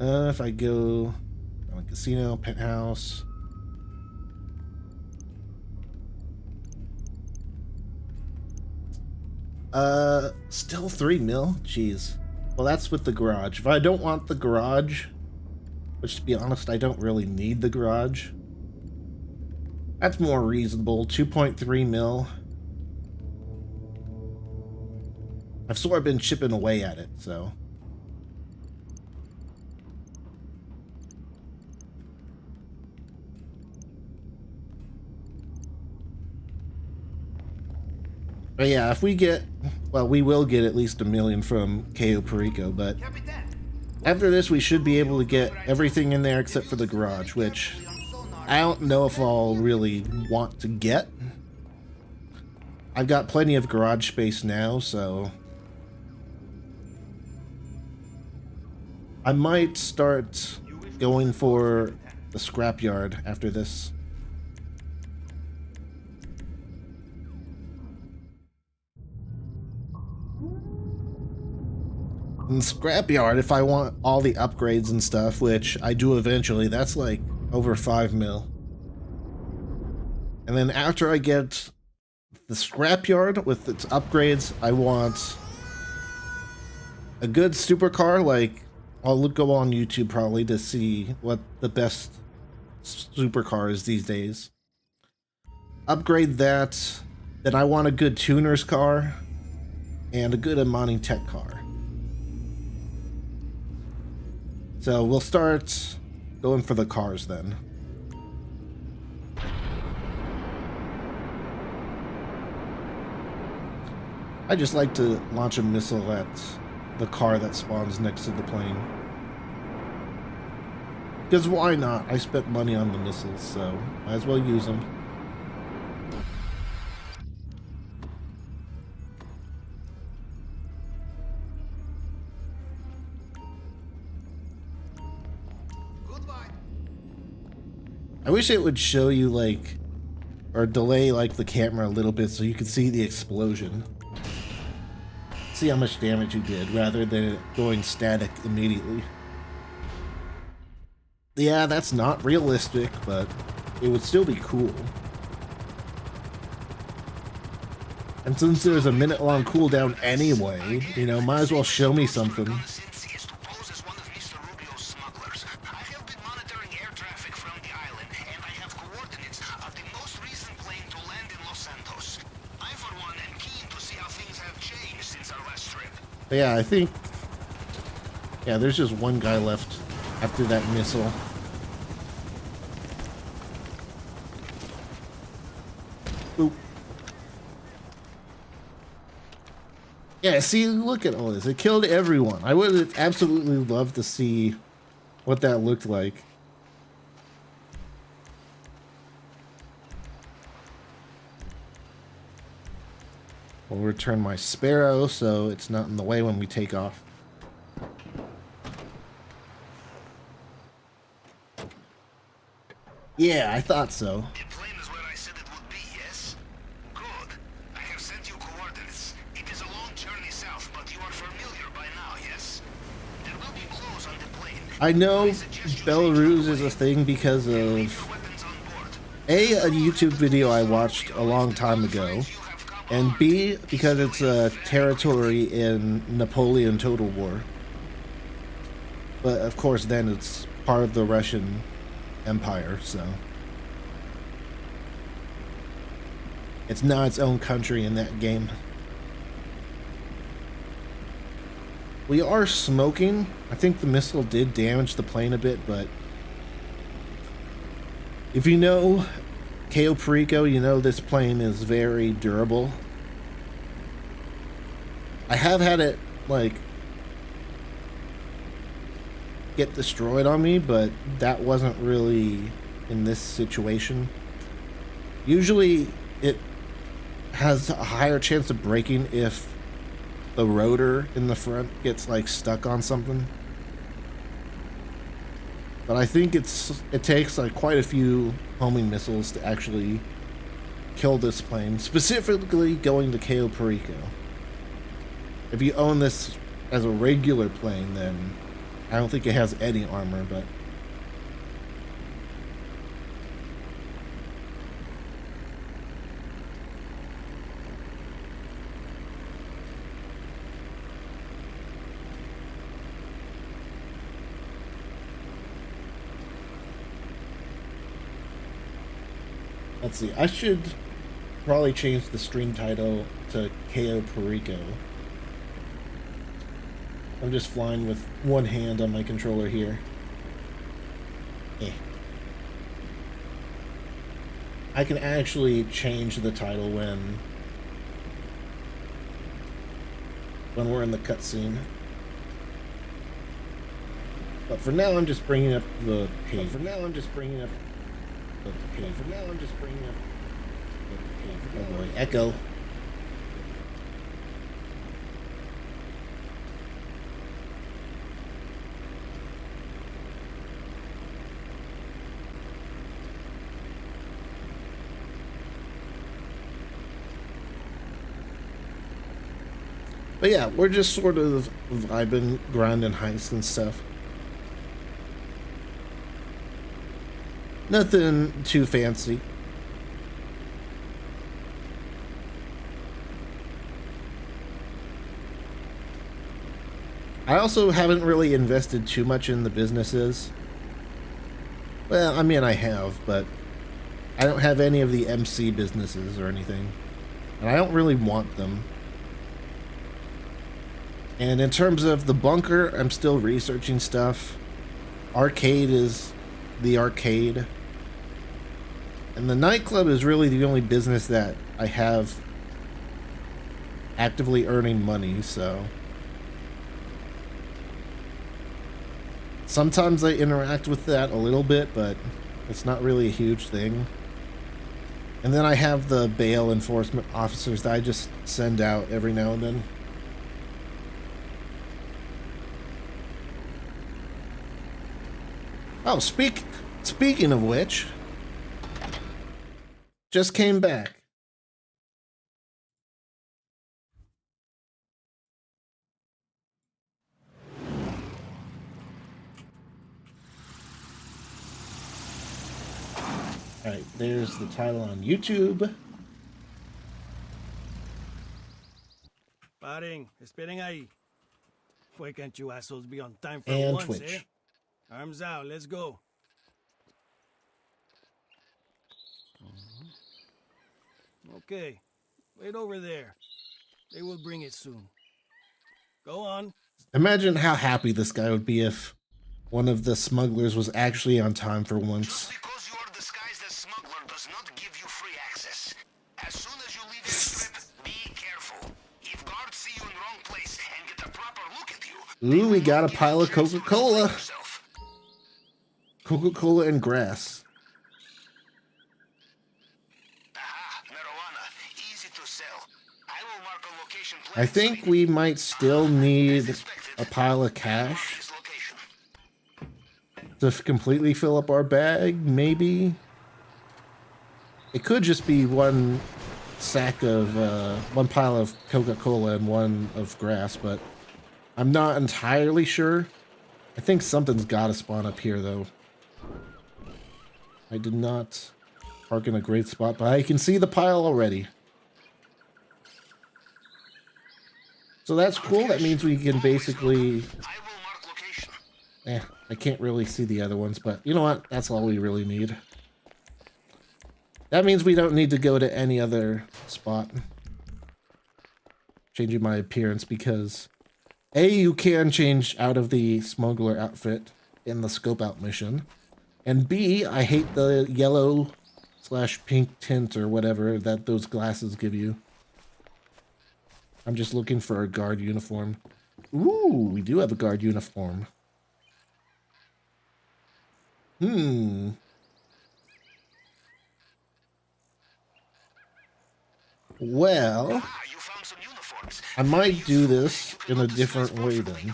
If I go on a casino, penthouse. Still 3 mil? Jeez. Well, that's with the garage. If I don't want the garage, which to be honest, I don't really need the garage. That's more reasonable. 2.3 mil. I've sort of been chipping away at it, so. But yeah, if we get, well, we will get at least $1 million from KO Perico, but after this we should be able to get everything in there except for the garage, which I don't know if I'll really want to get. I've got plenty of garage space now, so I might start going for the scrapyard after this. And scrapyard, if I want all the upgrades and stuff, which I do eventually, that's like over 5 mil. And then after I get the scrapyard with its upgrades, I want a good supercar. Like, I'll go on YouTube probably to see what the best supercar is these days. Upgrade that. Then I want a good tuner's car and a good Imani Tech car. So we'll start going for the cars then. I just like to launch a missile at the car that spawns next to the plane. Because why not? I spent money on the missiles, so might as well use them. I wish it would show you, like, or delay, like, the camera a little bit so you could see the explosion. See how much damage you did, rather than it going static immediately. Yeah, that's not realistic, but it would still be cool. And since there's a minute-long cooldown anyway, you know, might as well show me something. But yeah, I think... Yeah, there's just one guy left after that missile. Oop. Yeah, see, look at all this. It killed everyone. I would have absolutely loved to see what that looked like. I'll return my Sparrow so it's not in the way when we take off. Yeah, I thought so. The plane is where I said it would be, yes? Good. I have sent you coordinates. It is a long journey south, but you are familiar by now, yes? There will be clothes on the plane. I know Belarus is a thing because of A, YouTube video I watched a long time ago, and B, because it's a territory in Napoleon Total War. But of course then it's part of the Russian Empire, so it's not its own country in that game. We are smoking. I think the missile did damage the plane a bit, but if you know Cayo Perico, you know this plane is very durable. I have had it, like, get destroyed on me, but that wasn't really in this situation. Usually it has a higher chance of breaking if the rotor in the front gets like stuck on something. But I think it takes like quite a few homing missiles to actually kill this plane, specifically going to Cayo Perico. If you own this as a regular plane, then I don't think it has any armor, but let's see. I should probably change the stream title to Cayo Perico. I'm just flying with one hand on my controller here. I can actually change the title when we're in the cutscene. But for now, I'm just bringing up the page. Oh boy, Echo. But yeah, we're just sort of vibing, grinding heists and stuff. Nothing too fancy. I also haven't really invested too much in the businesses. Well, I mean, I have, but I don't have any of the MC businesses or anything. And I don't really want them. And in terms of the bunker, I'm still researching stuff. Arcade is the arcade. And the nightclub is really the only business that I have actively earning money, so sometimes I interact with that a little bit, but it's not really a huge thing. And then I have the bail enforcement officers that I just send out every now and then. Oh, speaking of which, just came back. All right, there's the title on YouTube. Paren, esperen ahí. Why can't you assholes be on time for And once, Twitch. eh? Arms out, let's go. Okay, wait over there. They will bring it soon. Go on. Imagine how happy this guy would be if one of the smugglers was actually on time for once. Just because you are disguised as smuggler does not give you free access. As soon as you leave the strip, be careful. If guards see you in the wrong place and get a proper look at you... Ooh, we got a pile of Coca-Cola. Coca-Cola and grass. Aha, marijuana. Easy to sell. I will mark a location I think we might still need a pile of cash to completely fill up our bag, maybe. It could just be one sack of, one pile of Coca-Cola and one of grass, but I'm not entirely sure. I think something's gotta spawn up here, though. I did not park in a great spot, but I can see the pile already. So that's cool. That means we can basically... I can't really see the other ones, but you know what? That's all we really need. That means we don't need to go to any other spot. Changing my appearance because... A, you can change out of the smuggler outfit in the scope out mission. And B, I hate the yellow/pink tint or whatever that those glasses give you. I'm just looking for a guard uniform. Ooh, we do have a guard uniform. Well, I might do this in a different way then.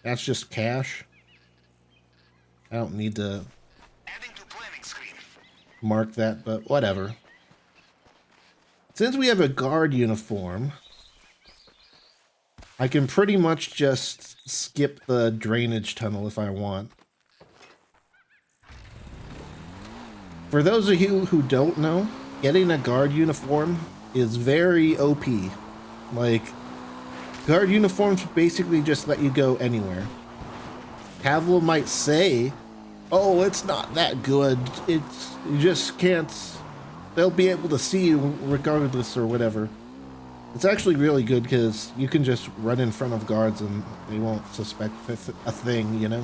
That's just cash. I don't need to mark that, but whatever. Since we have a guard uniform, I can pretty much just skip the drainage tunnel if I want. For those of you who don't know, getting a guard uniform is very OP. Like, guard uniforms basically just let you go anywhere. Havel might say, oh, it's not that good. You just can't... They'll be able to see you regardless or whatever. It's actually really good because you can just run in front of guards and they won't suspect a thing, you know?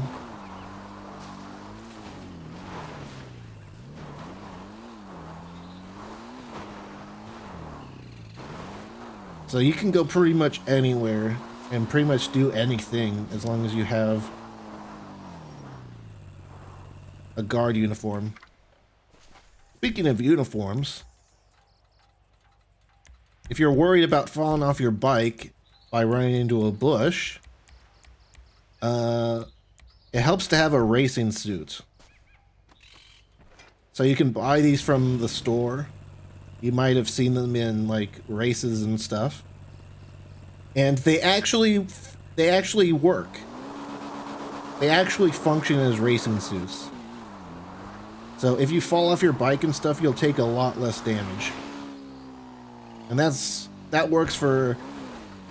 So you can go pretty much anywhere and pretty much do anything as long as you have a guard uniform. Speaking of uniforms, if you're worried about falling off your bike by running into a bush, it helps to have a racing suit. So you can buy these from the store. You might have seen them in like races and stuff. And they actually work. They actually function as racing suits. So if you fall off your bike and stuff, you'll take a lot less damage. And that works for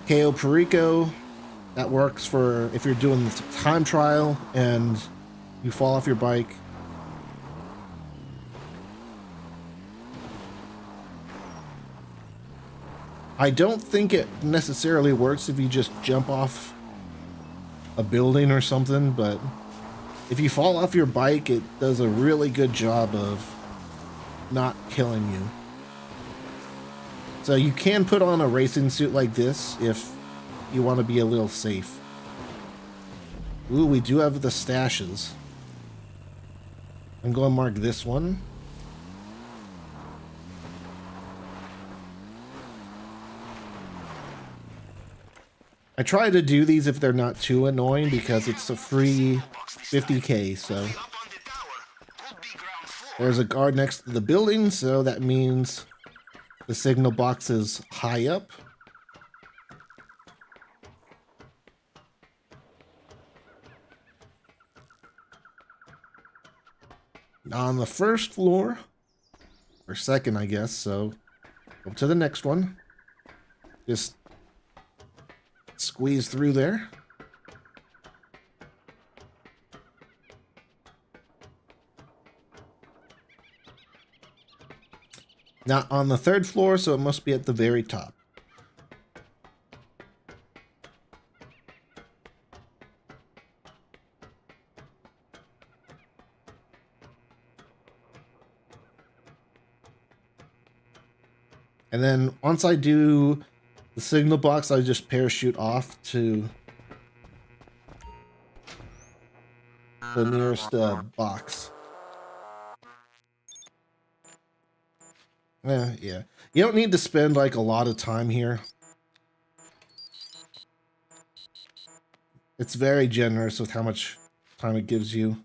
KO Perico. That works for if you're doing the time trial and you fall off your bike. I don't think it necessarily works if you just jump off a building or something, but if you fall off your bike, it does a really good job of not killing you. So you can put on a racing suit like this if you want to be a little safe. Ooh, we do have the stashes. I'm going to mark this one. I try to do these if they're not too annoying because it's a free 50k, so. There's a guard next to the building, so that means the signal box is high up. On the first floor, or second, I guess, so go to the next one. Just squeeze through there. Not on the third floor, so it must be at the very top. And then once I do the signal box, I just parachute off to the nearest box. Yeah. You don't need to spend like a lot of time here. It's very generous with how much time it gives you.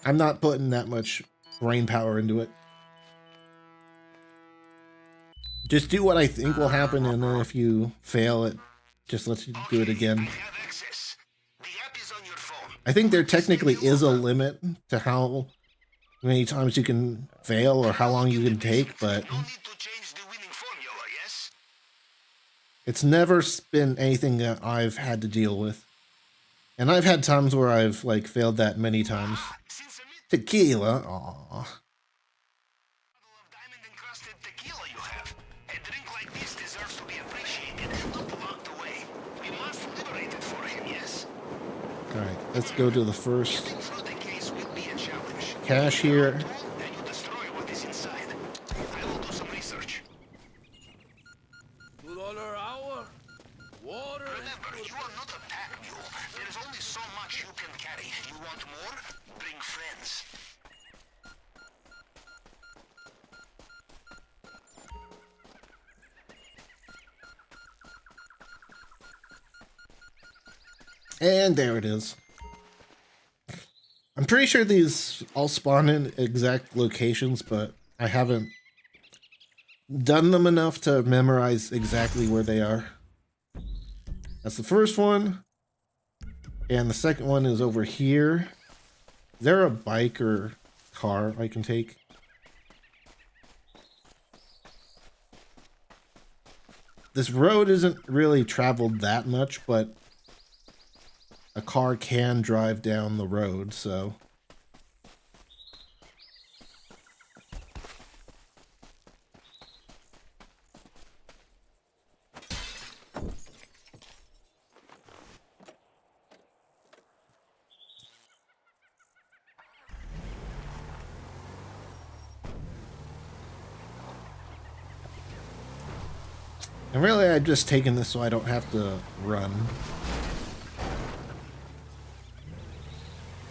I'm not putting that much brain power into it. Just do what I think will happen, and then if you fail, it just lets you do it again. I think there technically is a limit to how many times you can fail or how long you can take, but it's never been anything that I've had to deal with. And I've had times where I've like failed that many times. Tequila, aww. Alright, let's go to the first cache here. And there it is. I'm pretty sure these all spawn in exact locations, but I haven't done them enough to memorize exactly where they are. That's the first one. And the second one is over here. Is there a bike or car I can take? This road isn't really traveled that much, but a car can drive down the road, so. And really, I've just taken this so I don't have to run.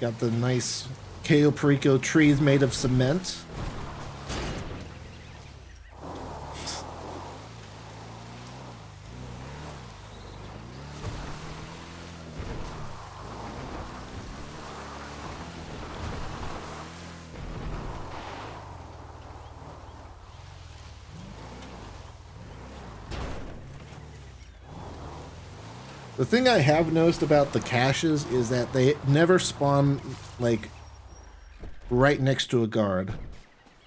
Got the nice Cayo Perico trees made of cement. The thing I have noticed about the caches is that they never spawn, like, right next to a guard.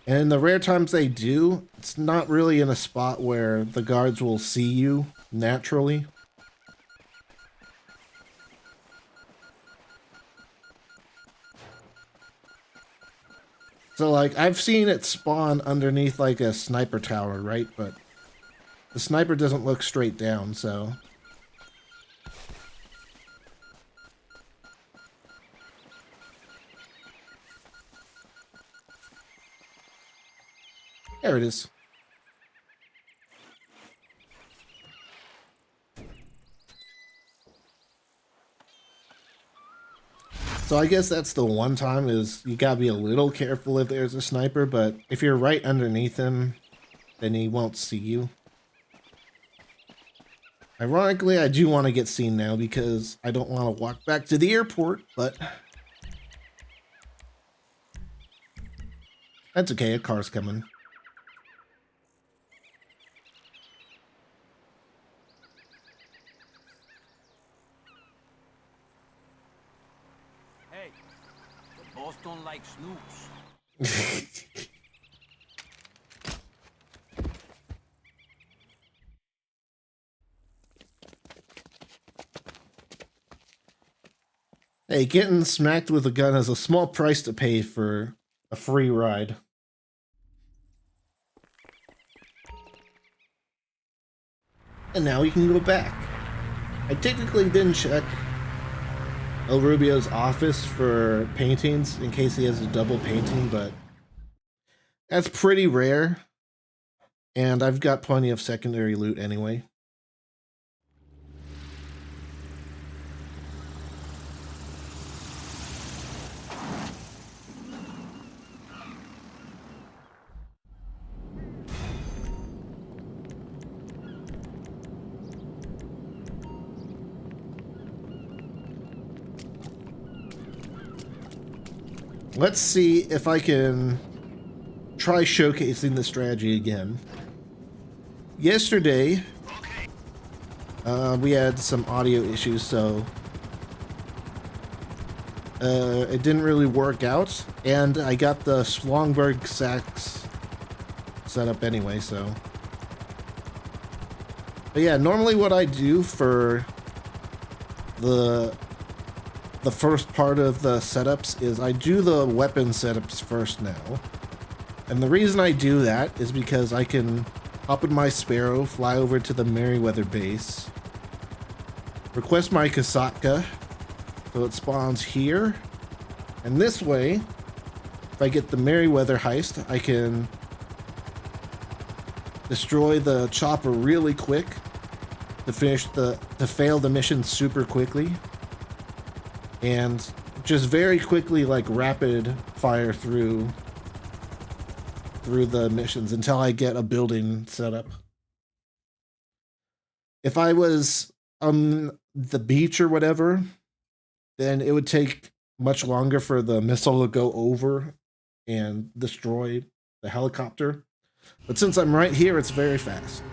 And in the rare times they do, it's not really in a spot where the guards will see you naturally. So, like, I've seen it spawn underneath, like, a sniper tower, right? But the sniper doesn't look straight down, so... There it is. So I guess that's the one time is you gotta be a little careful if there's a sniper, but if you're right underneath him, then he won't see you. Ironically, I do want to get seen now because I don't want to walk back to the airport, but that's okay, a car's coming. Hey, the boss don't like snoops. Hey, getting smacked with a gun is a small price to pay for a free ride. And now we can go back. I technically didn't check El Rubio's office for paintings in case he has a double painting, but That's pretty rare. And I've got plenty of secondary loot anyway. Let's see if I can try showcasing the strategy again. Yesterday, we had some audio issues, so it didn't really work out, and I got the Slongberg sax set up anyway, so. But yeah, normally what I do for the first part of the setups is I do the weapon setups first now. And the reason I do that is because I can hop in my Sparrow, fly over to the Merryweather base, request my Kasatka, so it spawns here. And this way, if I get the Merryweather heist, I can destroy the chopper really quick to fail the mission super quickly. And just very quickly, like, rapid fire through the missions until I get a building set up. If I was on the beach or whatever, then it would take much longer for the missile to go over and destroy the helicopter. But since I'm right here, it's very fast.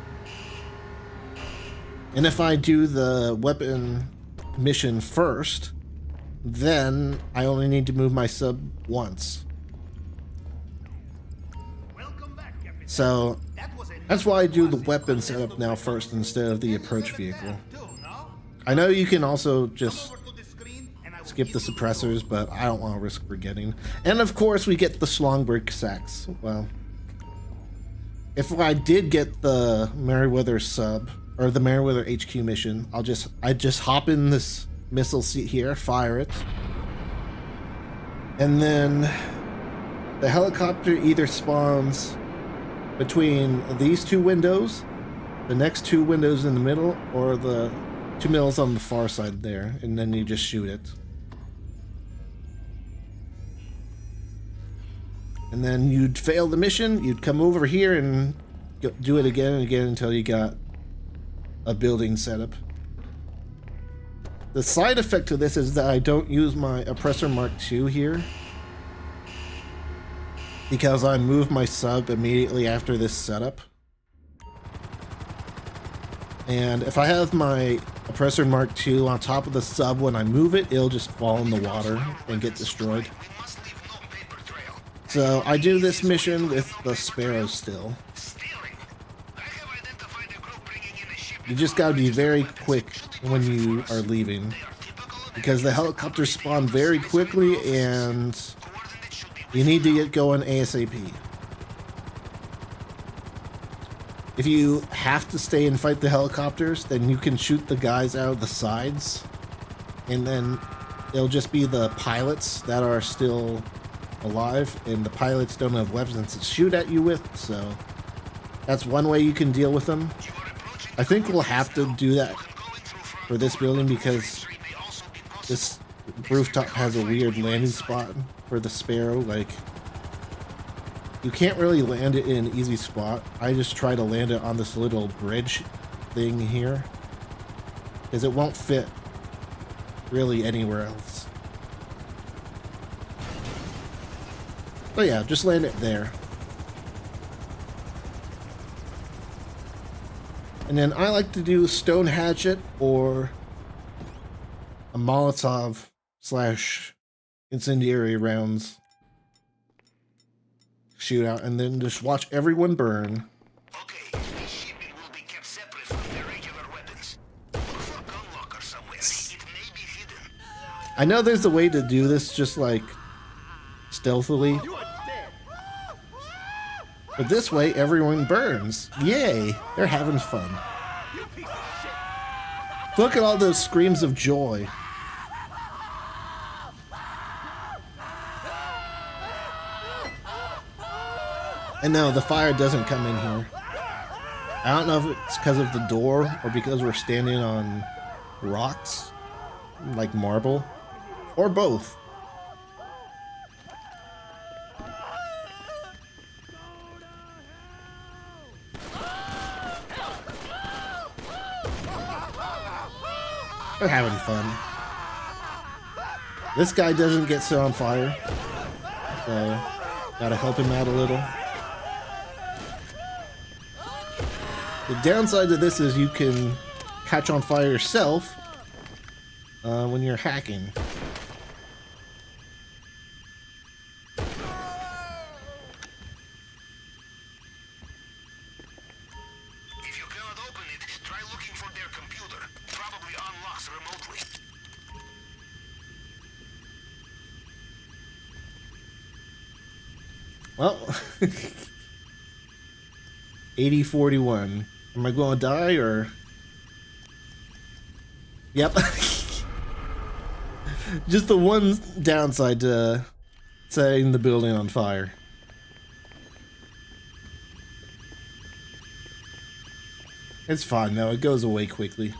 And if I do the weapon mission first, then I only need to move my sub once. So that's why I do the weapon setup now first instead of the approach vehicle. I know you can also just skip the suppressors, but I don't want to risk forgetting. And of course we get the Slongberg sax. Well, if I did get the Merryweather sub or the Merryweather HQ mission, I just hop in this missile seat here, fire it, and then the helicopter either spawns between these two windows, the next two windows in the middle, or the two mills on the far side there, and then you just shoot it. And then you'd fail the mission, you'd come over here and do it again and again until you got a building set up. The side effect to this is that I don't use my Oppressor Mark II here, because I move my sub immediately after this setup. And if I have my Oppressor Mark II on top of the sub when I move it, it'll just fall in the water and get destroyed. So I do this mission with the Sparrow still. You just gotta be very quick when you are leaving, because the helicopters spawn very quickly and you need to get going ASAP. If you have to stay and fight the helicopters, then you can shoot the guys out of the sides, and then it'll just be the pilots that are still alive, and the pilots don't have weapons to shoot at you with, so that's one way you can deal with them. I think we'll have to do that for this building because this rooftop has a weird landing spot for the Sparrow. Like, you can't really land it in an easy spot. I just try to land it on this little bridge thing here, because it won't fit really anywhere else. But yeah, just land it there. And then I like to do stone hatchet or a Molotov / incendiary rounds shootout, and then just watch everyone burn. Okay, this shipment will be kept separate from the regular weapons. Look for gun locker somewhere. It may be hidden. I know there's a way to do this just like stealthily, but this way everyone burns. Yay, they're having fun. Look at all those screams of joy. And no, the fire doesn't come in here. I don't know if it's because of the door or because we're standing on rocks, like marble, or both. We're having fun. This guy doesn't get set on fire, so gotta help him out a little. The downside to this is you can catch on fire yourself when you're hacking. If you cannot open it, try looking for their computer. Probably unlocks remotely. Well, 80-41. Am I going to die or? Yep. Just the one downside to setting the building on fire. It's fine though, it goes away quickly.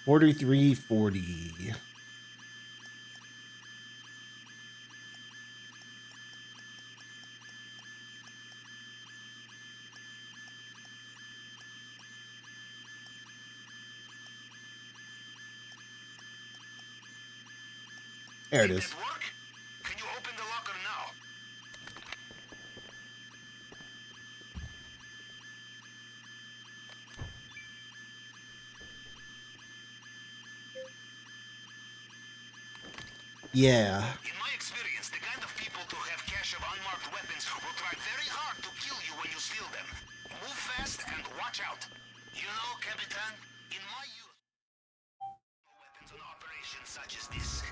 $43.40. There it is. Did it work? Can you open the locker now? Yeah. In my experience, the kind of people who have cache of unmarked weapons will try very hard to kill you when you steal them. Move fast and watch out. You know, Capitan, in my youth, weapons on operations such as this.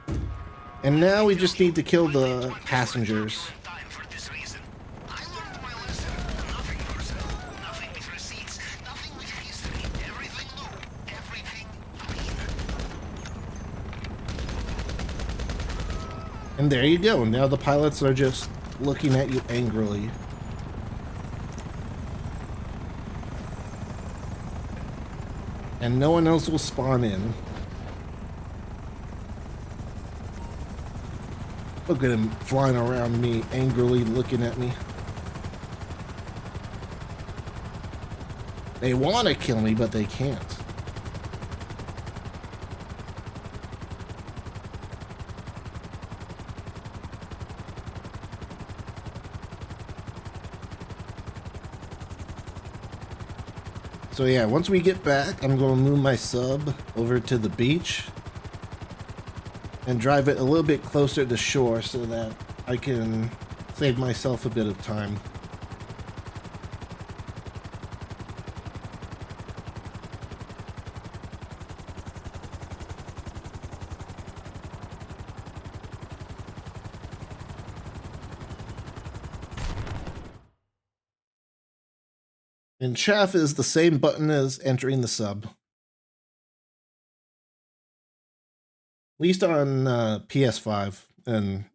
And now we just need to kill the passengers. Time for this reason. I learned my lesson. Nothing personal, nothing with receipts, nothing with history. Everything new, everything clean. And there you go. Now the pilots are just looking at you angrily. And no one else will spawn in. Look at him flying around me, angrily looking at me. They want to kill me, but they can't. So yeah, once we get back, I'm going to move my sub over to the beach and drive it a little bit closer to shore so that I can save myself a bit of time. And chaff is the same button as entering the sub. At least on PS5 and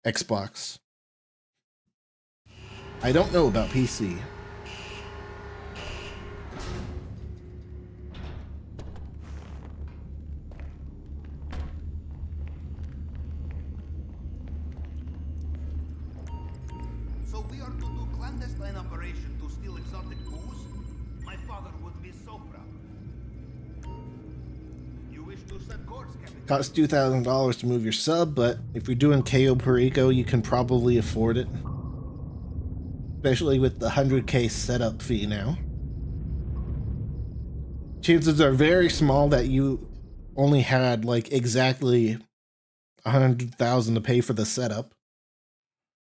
Xbox. I don't know about PC. So we are to do clandestine operation to steal exotic booze? My father would be so proud. You wish to set course, Captain? Costs $2,000 to move your sub, but if you're doing KO Perico, you can probably afford it. Especially with the 100K setup fee now. Chances are very small that you only had like exactly 100,000 to pay for the setup.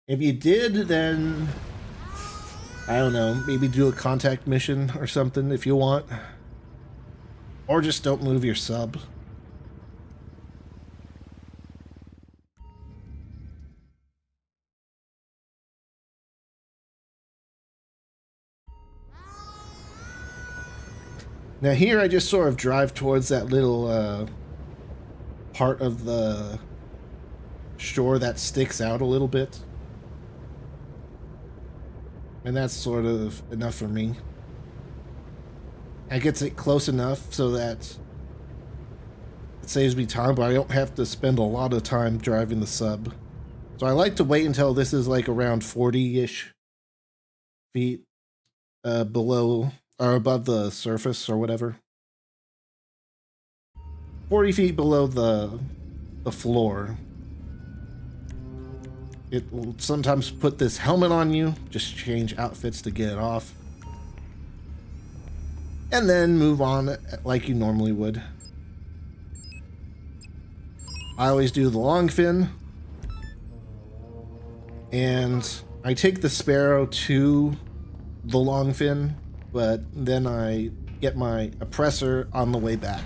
If you did, then I don't know, maybe do a contact mission or something if you want. Or just don't move your sub. Now here I just sort of drive towards that little part of the shore that sticks out a little bit. And that's sort of enough for me. I get it close enough so that it saves me time, but I don't have to spend a lot of time driving the sub. So I like to wait until this is like around 40-ish feet below or above the surface or whatever. 40 feet below the floor. It will sometimes put this helmet on you, just change outfits to get it off. And then move on like you normally would. I always do the long fin. And I take the Sparrow to the long fin, but then I get my oppressor on the way back.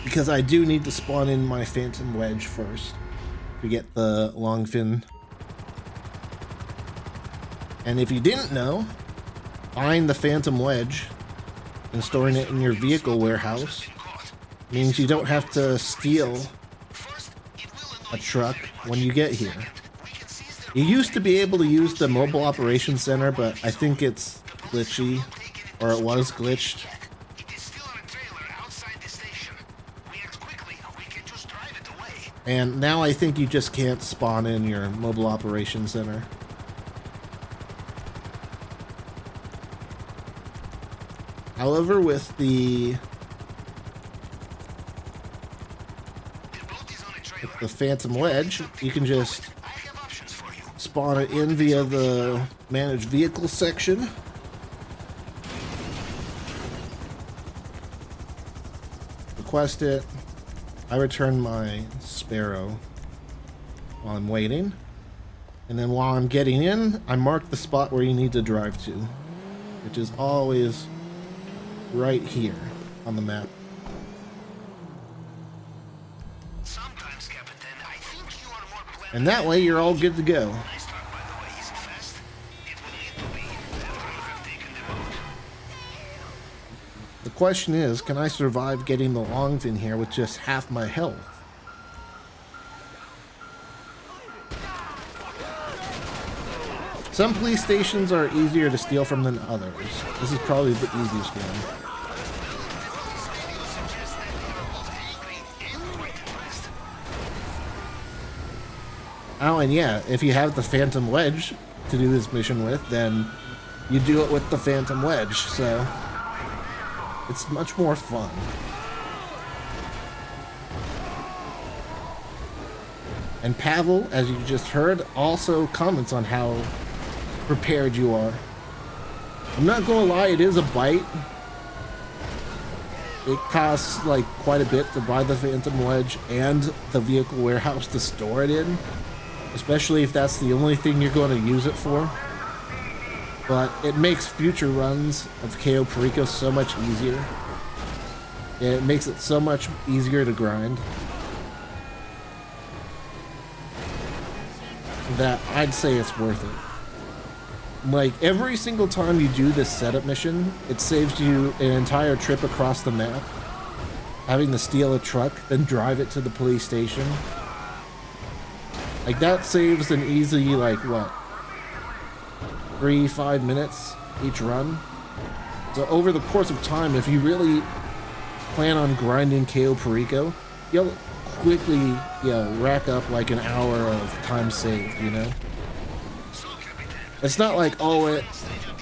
Because I do need to spawn in my Phantom Wedge first to get the long fin. And if you didn't know, buying the Phantom Wedge and storing it in your vehicle warehouse means you don't have to steal a truck when you get here. You used to be able to use the mobile operations center, but I think it's glitchy, or it was glitched. And now I think you just can't spawn in your mobile operations center. However, with the Phantom Wedge, you can just spawn it in via the managed vehicle section. Request it. I return my Sparrow while I'm waiting. And then while I'm getting in, I mark the spot where you need to drive to, which is always right here on the map. And that way you're all good to go. The question is, can I survive getting the long fin here with just half my health? Some police stations are easier to steal from than others. This is probably the easiest one. Oh, and yeah, if you have the Phantom Wedge to do this mission with, then you do it with the Phantom Wedge, so it's much more fun. And Pavel, as you just heard, also comments on how prepared you are. I'm not gonna lie, it is a bite. It costs like quite a bit to buy the Phantom Wedge and the vehicle warehouse to store it in, especially if that's the only thing you're going to use it for. But it makes future runs of KO Perico so much easier. It makes it so much easier to grind that I'd say it's worth it. Like, every single time you do this setup mission, it saves you an entire trip across the map, having to steal a truck, then drive it to the police station. Like, that saves an easy, like, what, 3-5 minutes each run? So over the course of time, if you really plan on grinding KO Perico, you'll quickly, rack up like an hour of time saved, you know? It's not like, oh, it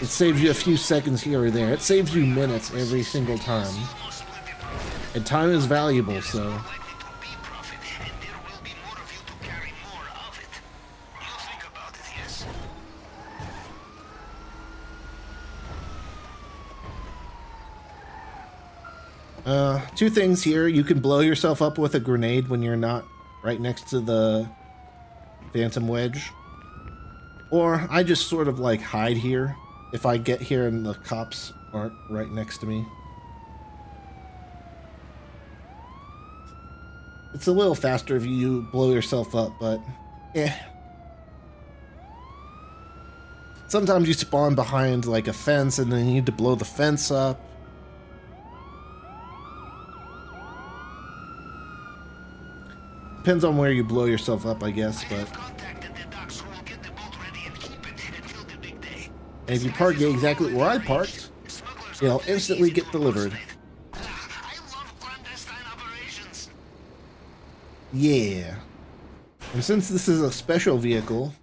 saves you a few seconds here or there. It saves you minutes every single time. And time is valuable, so... two things here. You can blow yourself up with a grenade when you're not right next to the Phantom Wedge. Or I just sort of like hide here if I get here and the cops aren't right next to me. It's a little faster if you blow yourself up, but sometimes you spawn behind like a fence and then you need to blow the fence up. Depends on where you blow yourself up, I guess, but... Contacted the docs who will get the boat ready and keep it until the big day. And if you park exactly where I parked, it'll instantly get delivered. I love clandestine operations. Yeah. And since this is a special vehicle,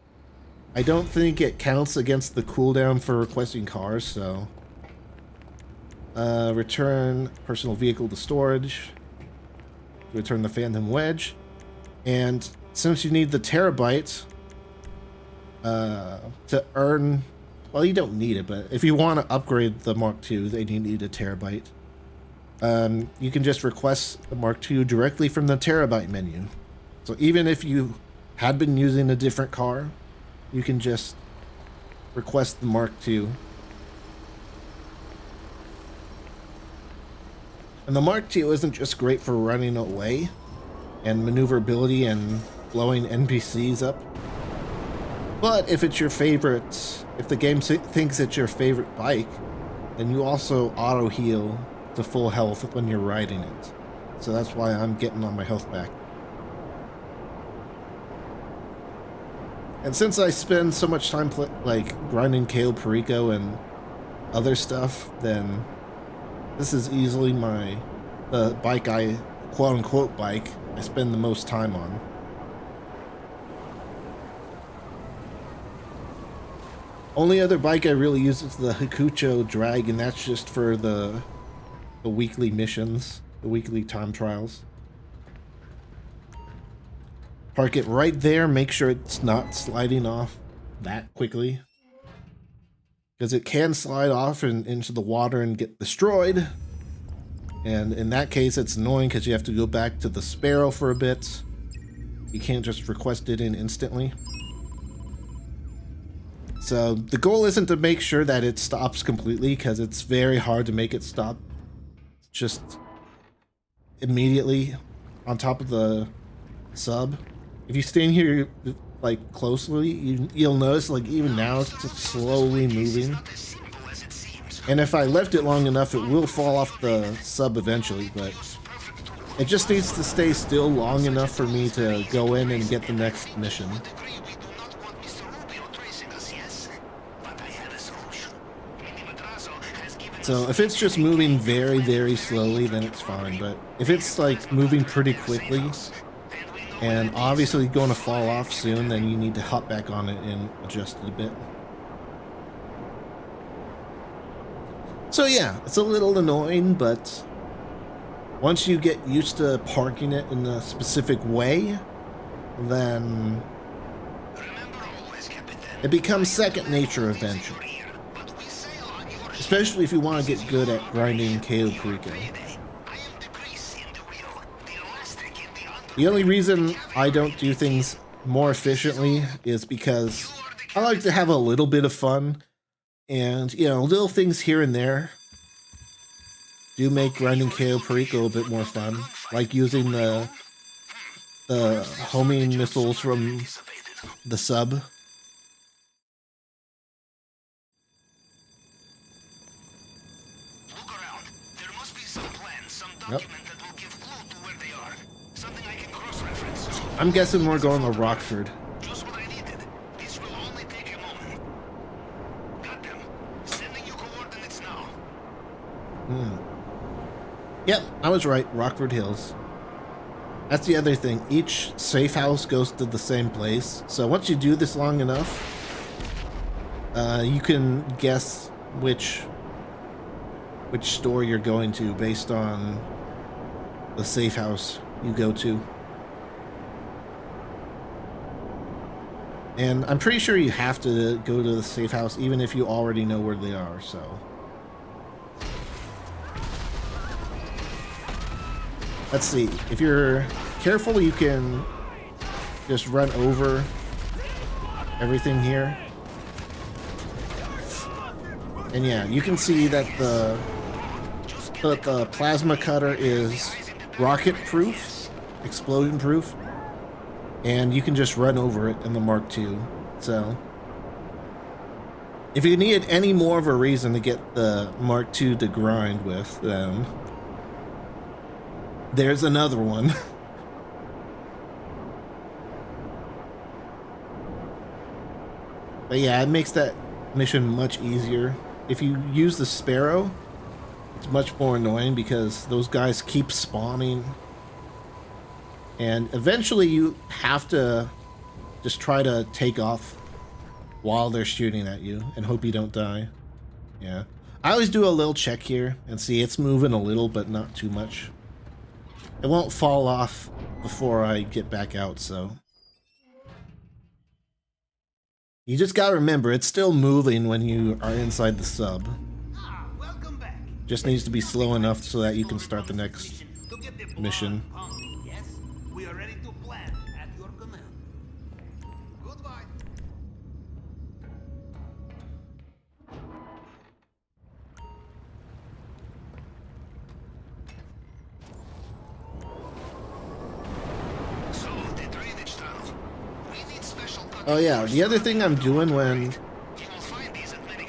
I don't think it counts against the cooldown for requesting cars, so... return personal vehicle to storage. Return the Phantom Wedge. And since you need the terabyte to earn... Well, you don't need it, but if you want to upgrade the Mark II, then you need a terabyte. You can just request the Mark II directly from the terabyte menu. So even if you had been using a different car, you can just request the Mark II. And the Mark II isn't just great for running away and maneuverability and blowing NPCs up. But if it's your favorite, if the game thinks it's your favorite bike, then you also auto heal to full health when you're riding it. So that's why I'm getting on my health back. And since I spend so much time grinding KO Perico and other stuff, then this is easily the bike quote-unquote bike I spend the most time on. Only other bike I really use is the Hakucho drag, and that's just for the weekly missions, the weekly time trials. Park it right there, make sure it's not sliding off that quickly, because it can slide off into the water and get destroyed. And in that case, it's annoying because you have to go back to the Sparrow for a bit. You can't just request it in instantly. So the goal isn't to make sure that it stops completely, because it's very hard to make it stop just immediately on top of the sub. If you stand here like closely, you'll notice like even now it's just slowly moving. And if I left it long enough, it will fall off the sub eventually, but it just needs to stay still long enough for me to go in and get the next mission. So if it's just moving very, very slowly, then it's fine. But if it's like moving pretty quickly and obviously going to fall off soon, then you need to hop back on it and adjust it a bit. So yeah, it's a little annoying, but once you get used to parking it in a specific way, then it becomes second nature eventually. Especially if you want to get good at grinding KO Perico. The only reason I don't do things more efficiently is because I like to have a little bit of fun. And, you know, little things here and there do make grinding KO Perico a bit more fun. Like using the homing missiles from the sub. Yep. I'm guessing we're going to Rockford. Just what I needed. This will only take a moment. Got them. Sending you coordinates now. Yep, I was right. Rockford Hills. That's the other thing. Each safe house goes to the same place. So once you do this long enough, you can guess which store you're going to based on the safe house you go to. And I'm pretty sure you have to go to the safe house even if you already know where they are, so. Let's see. If you're careful, you can just run over everything here. And yeah, you can see that the plasma cutter is rocket proof, explosion proof, and you can just run over it in the Mark II. So if you needed any more of a reason to get the Mark II to grind with, then there's another one. But yeah, it makes that mission much easier. If you use the Sparrow, it's much more annoying because those guys keep spawning. And eventually you have to just try to take off while they're shooting at you and hope you don't die. Yeah. I always do a little check here and see it's moving a little, but not too much. It won't fall off before I get back out, so. You just gotta remember, it's still moving when you are inside the sub. Welcome back. Just needs to be slow enough so that you can start the next mission. Yes, we are ready to plan at your command. Goodbye. So, the drainage tunnel. We need special Oh yeah, the other thing I'm doing when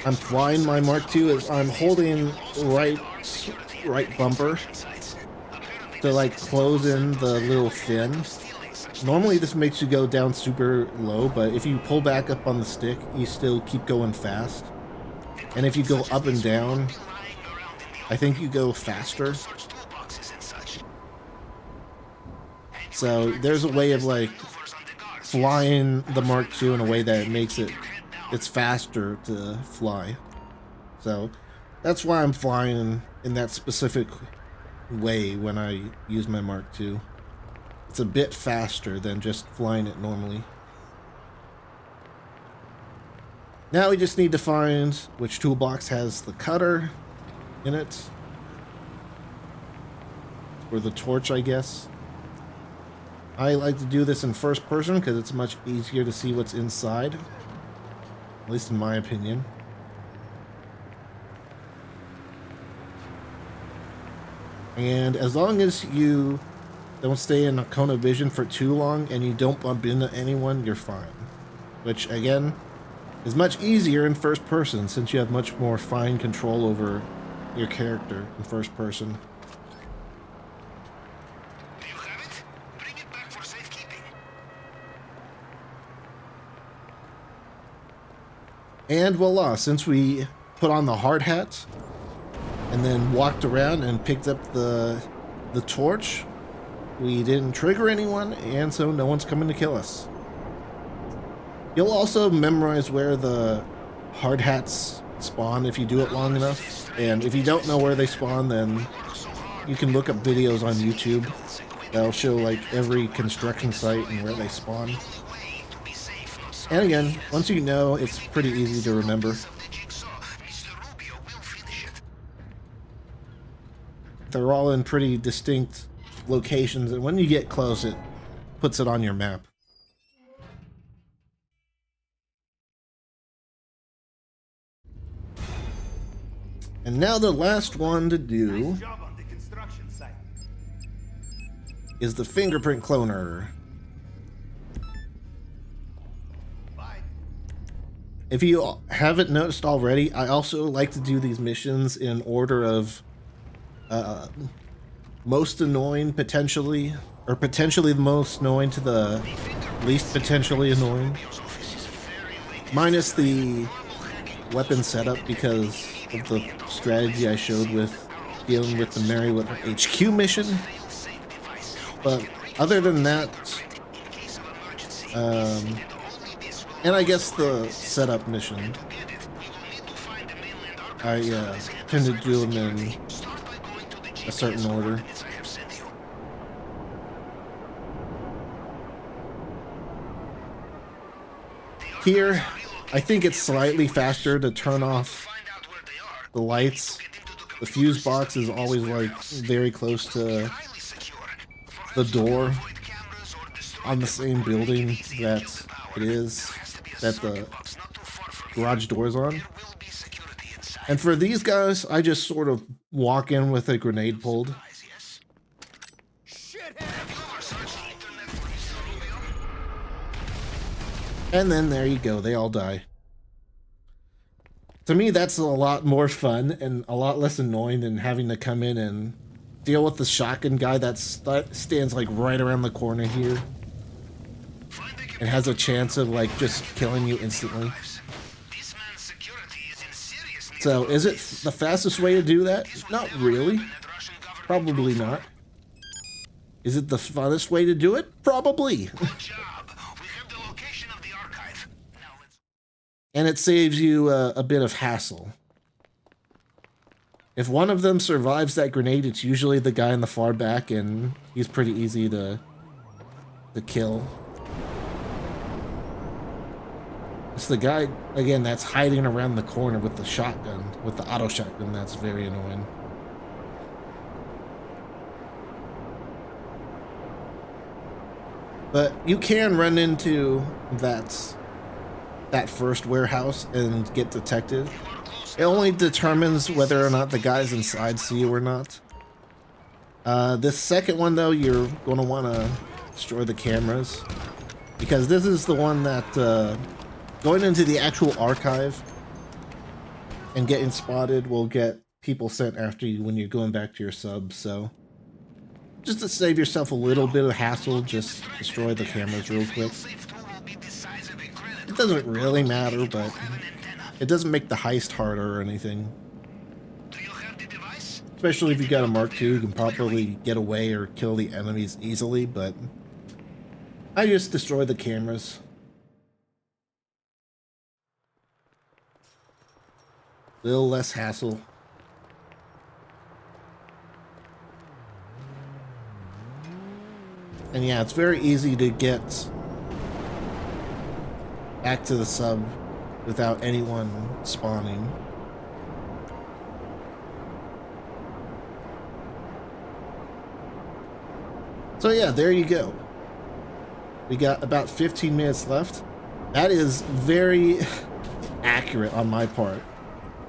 I'm flying my Mark II is I'm holding right bumper to like close in the little fin. Normally this makes you go down super low, but if you pull back up on the stick, you still keep going fast. And if you go up and down, I think you go faster. So there's a way of like flying the Mark II in a way that makes it's faster to fly. So that's why I'm flying in that specific way when I use my Mark II. It's a bit faster than just flying it normally. Now we just need to find which toolbox has the cutter in it. Or the torch, I guess. I like to do this in first person because it's much easier to see what's inside. At least in my opinion. And as long as you don't stay in a cone of vision for too long and you don't bump into anyone, you're fine. Which, again, is much easier in first person since you have much more fine control over your character in first person. Do you have it? Bring it back for safekeeping. And voila, since we put on the hard hat and then walked around and picked up the torch, we didn't trigger anyone, and so no one's coming to kill us. You'll also memorize where the hard hats spawn if you do it long enough. And if you don't know where they spawn, then you can look up videos on YouTube that'll show like every construction site and where they spawn. And again, once you know, it's pretty easy to remember. They're all in pretty distinct locations, and when you get close, it puts it on your map. And now the last one to do Job on the construction site. is the fingerprint cloner. Bye. If you haven't noticed already, I also like to do these missions in order of most annoying potentially, or potentially the most annoying to the least potentially annoying. Minus the weapon setup because of the strategy I showed with dealing with the Merryweather HQ mission. But other than that, and I guess the setup mission, I tend to do them in a certain order. Here, I think it's slightly faster to turn off the lights. The fuse box is always like very close to the door on the same building that it is, that the garage door is on. And for these guys, I just sort of walk in with a grenade pulled. And then there you go, they all die. To me, that's a lot more fun and a lot less annoying than having to come in and deal with the shotgun guy that stands like right around the corner here and has a chance of like just killing you instantly. So, is it the fastest way to do that? Not really. Probably not. Is it the funnest way to do it? Probably. Good job. We have the location of the archive. Now let's... And it saves you a bit of hassle. If one of them survives that grenade, it's usually the guy in the far back, and he's pretty easy to kill. It's the guy, again, that's hiding around the corner with the shotgun, with the auto shotgun. That's very annoying. But you can run into that first warehouse and get detected. It only determines whether or not the guys inside see you or not. This second one, though, you're going to want to destroy the cameras, because this is the one that going into the actual archive and getting spotted will get people sent after you when you're going back to your sub. So just to save yourself a little bit of hassle, just destroy the cameras real quick. It doesn't really matter, but it doesn't make the heist harder or anything. Especially if you got a Mark II, you can probably get away or kill the enemies easily, but I just destroy the cameras. A little less hassle. And yeah, it's very easy to get back to the sub without anyone spawning. So yeah, there you go. We got about 15 minutes left. That is very accurate on my part.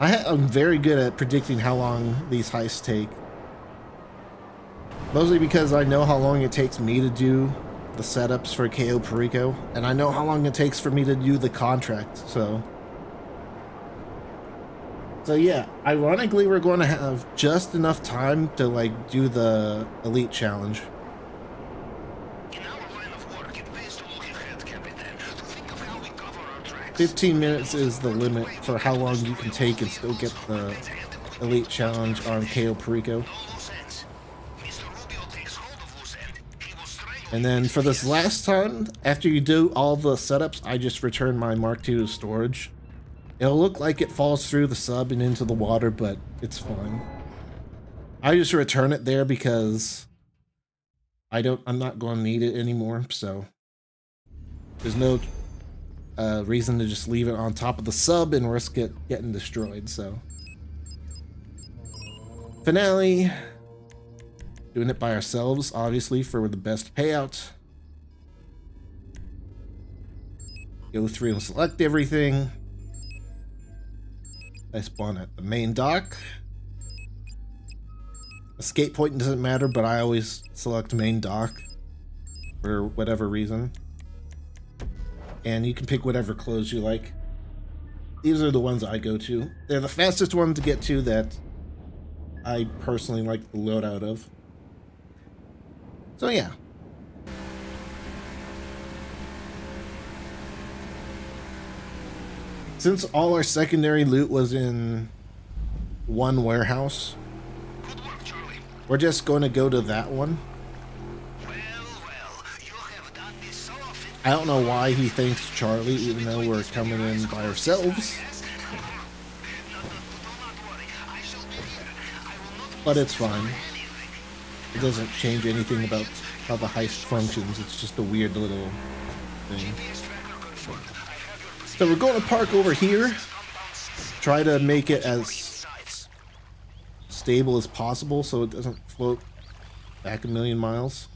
I'm very good at predicting how long these heists take. Mostly because I know how long it takes me to do the setups for KO Perico, and I know how long it takes for me to do the contract, so yeah, ironically we're going to have just enough time to like do the elite challenge. In our line of work, it pays to look ahead, Captain, to think of how we cover our tracks. 15 minutes is the limit for how long you can take and still get the elite challenge on KO Perico. And then for this last time, after you do all the setups, I just return my Mark II to storage. It'll look like it falls through the sub and into the water, but it's fine. I just return it there because I'm not going to need it anymore, so there's no reason to just leave it on top of the sub and risk it getting destroyed. So finale. Doing it by ourselves, obviously, for the best payout. Go through and select everything. I spawn at the main dock. Escape point doesn't matter, but I always select main dock for whatever reason. And you can pick whatever clothes you like. These are the ones I go to. They're the fastest ones to get to that I personally like the loadout of. So yeah. Since all our secondary loot was in one warehouse, we're just going to go to that one. I don't know why he thinks Charlie, even though we're coming in by ourselves. But it's fine. It doesn't change anything about how the heist functions. It's just a weird little thing. So we're going to park over here. Try to make it as stable as possible so it doesn't float back a million miles.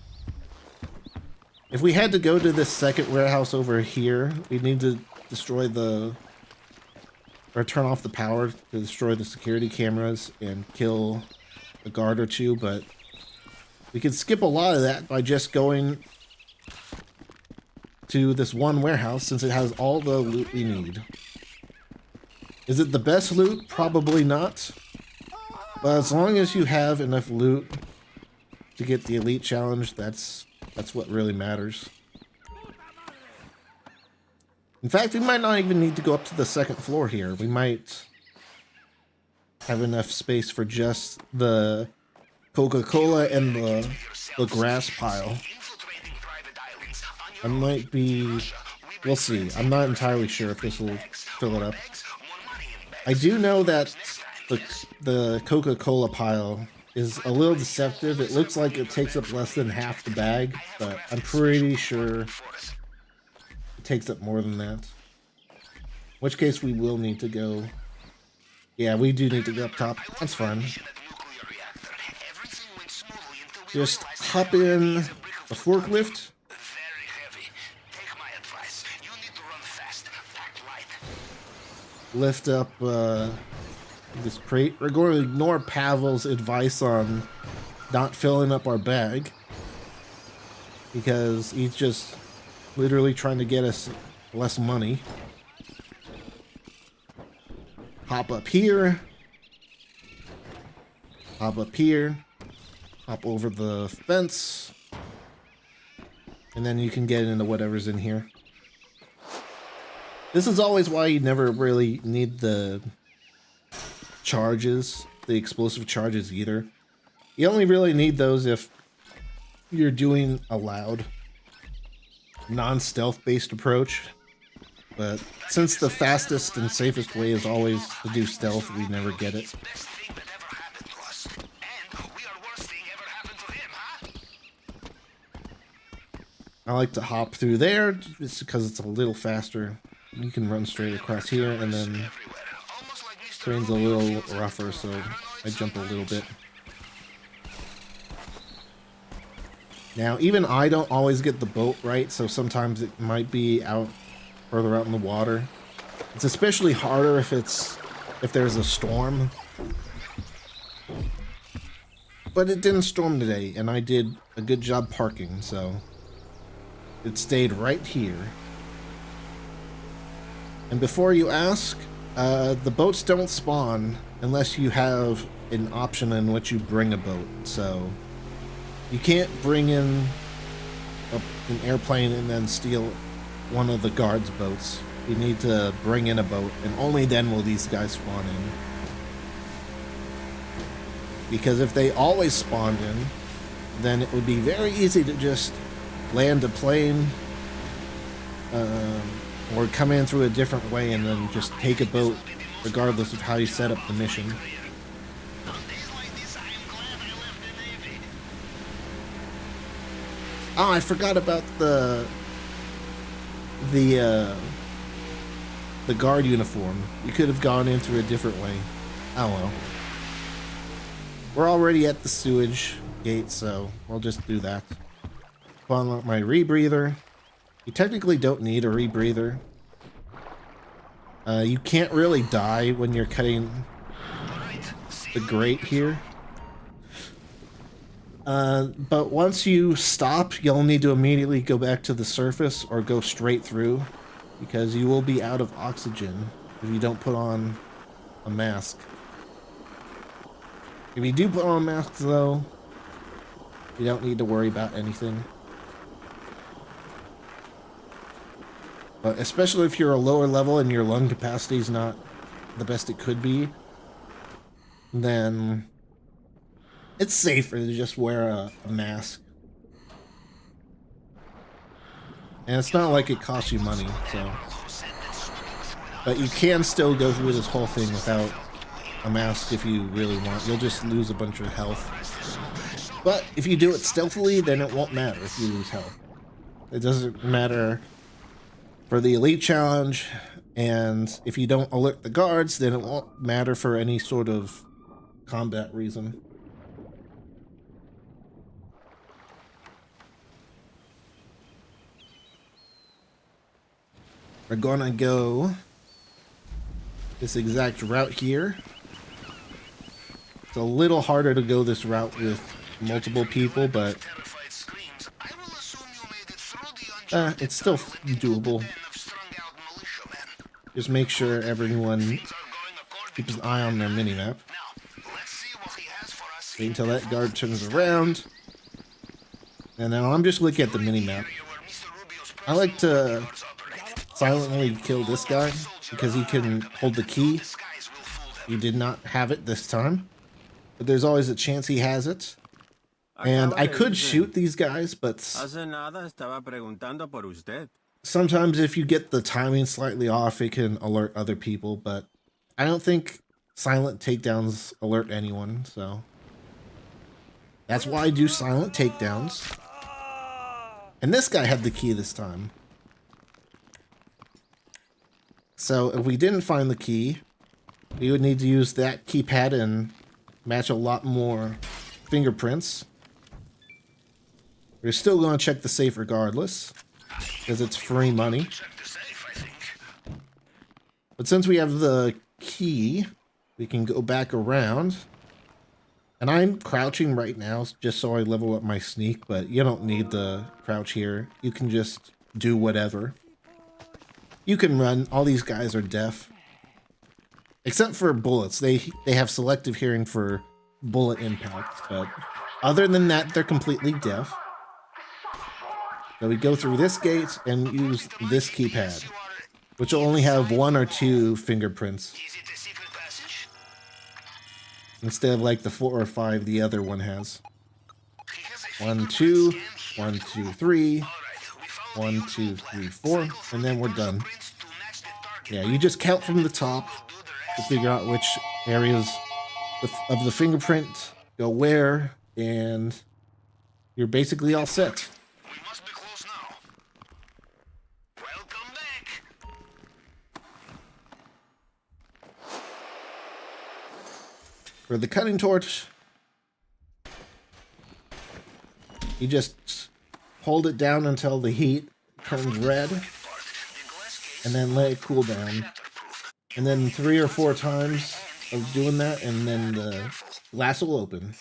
If we had to go to this second warehouse over here, we'd need to destroy or turn off the power to destroy the security cameras and kill a guard or two, but we could skip a lot of that by just going to this one warehouse since it has all the loot we need. Is it the best loot? Probably not. But as long as you have enough loot to get the elite challenge, that's what really matters. In fact, we might not even need to go up to the second floor here. We might have enough space for just the Coca-Cola and the grass pile. I might be... We'll see. I'm not entirely sure if this will fill it up. I do know that the Coca-Cola pile is a little deceptive. It looks like it takes up less than half the bag, but I'm pretty sure it takes up more than that. In which case we will need to go... Yeah, we do need to go up top. That's fine. Just hop in a forklift. Lift up this crate. We're going to ignore Pavel's advice on not filling up our bag, because he's just literally trying to get us less money. Hop up here. Hop up here. Hop over the fence. And then you can get into whatever's in here. This is always why you never really need the charges, the explosive charges either. You only really need those if you're doing a loud, non-stealth based approach. But since the fastest and safest way is always to do stealth, we never get it. I like to hop through there just because it's a little faster. You can run straight across here, and then terrain's a little rougher, so I jump a little bit. Now, even I don't always get the boat right, so sometimes it might be further out in the water. It's especially harder if there's a storm. But it didn't storm today, and I did a good job parking, so it stayed right here. And before you ask, the boats don't spawn unless you have an option in which you bring a boat. So you can't bring in an airplane and then steal one of the guards' boats. You need to bring in a boat, and only then will these guys spawn in. Because if they always spawned in, then it would be very easy to just land a plane, or come in through a different way and then just take a boat, regardless of how you set up the mission. Oh, I forgot about the guard uniform. You could have gone in through a different way. Oh well. We're already at the sewage gate, so we'll just do that. Unlock my rebreather. You technically don't need a rebreather. You can't really die when you're cutting the grate here. But once you stop, you'll need to immediately go back to the surface or go straight through, because you will be out of oxygen if you don't put on a mask. If you do put on a mask, though, you don't need to worry about anything. But especially if you're a lower level and your lung capacity is not the best it could be, then it's safer to just wear a mask. And it's not like it costs you money, so. But you can still go through this whole thing without a mask if you really want. You'll just lose a bunch of health. But if you do it stealthily, then it won't matter if you lose health. It doesn't matter for the Elite Challenge, and if you don't alert the guards, then it won't matter for any sort of combat reason. We're gonna go this exact route here. It's a little harder to go this route with multiple people, but it's still doable. Just make sure everyone keeps an eye on their minimap. Wait until that guard turns around. And now I'm just looking at the minimap. I like to silently kill this guy because he can hold the key. He did not have it this time, but there's always a chance he has it. And I could shoot these guys, but sometimes if you get the timing slightly off, it can alert other people, but I don't think silent takedowns alert anyone, so that's why I do silent takedowns. And this guy had the key this time. So if we didn't find the key, we would need to use that keypad and match a lot more fingerprints. We're still going to check the safe regardless, because it's free money. But since we have the key, we can go back around. And I'm crouching right now just so I level up my sneak, but you don't need the crouch here. You can just do whatever. You can run. All these guys are deaf. Except for bullets. They have selective hearing for bullet impacts, but other than that, they're completely deaf. So we go through this gate and use this keypad, which will only have 1 or 2 fingerprints, instead of like the 4 or 5 the other one has. 1, 2, 1, 2, 3, 1, 2, 3, 4, and then we're done. Yeah, you just count from the top to figure out which areas of the fingerprint go where, and you're basically all set. For the cutting torch, you just hold it down until the heat turns red, and then let it cool down. And then 3 or 4 times of doing that, and then the glass will open.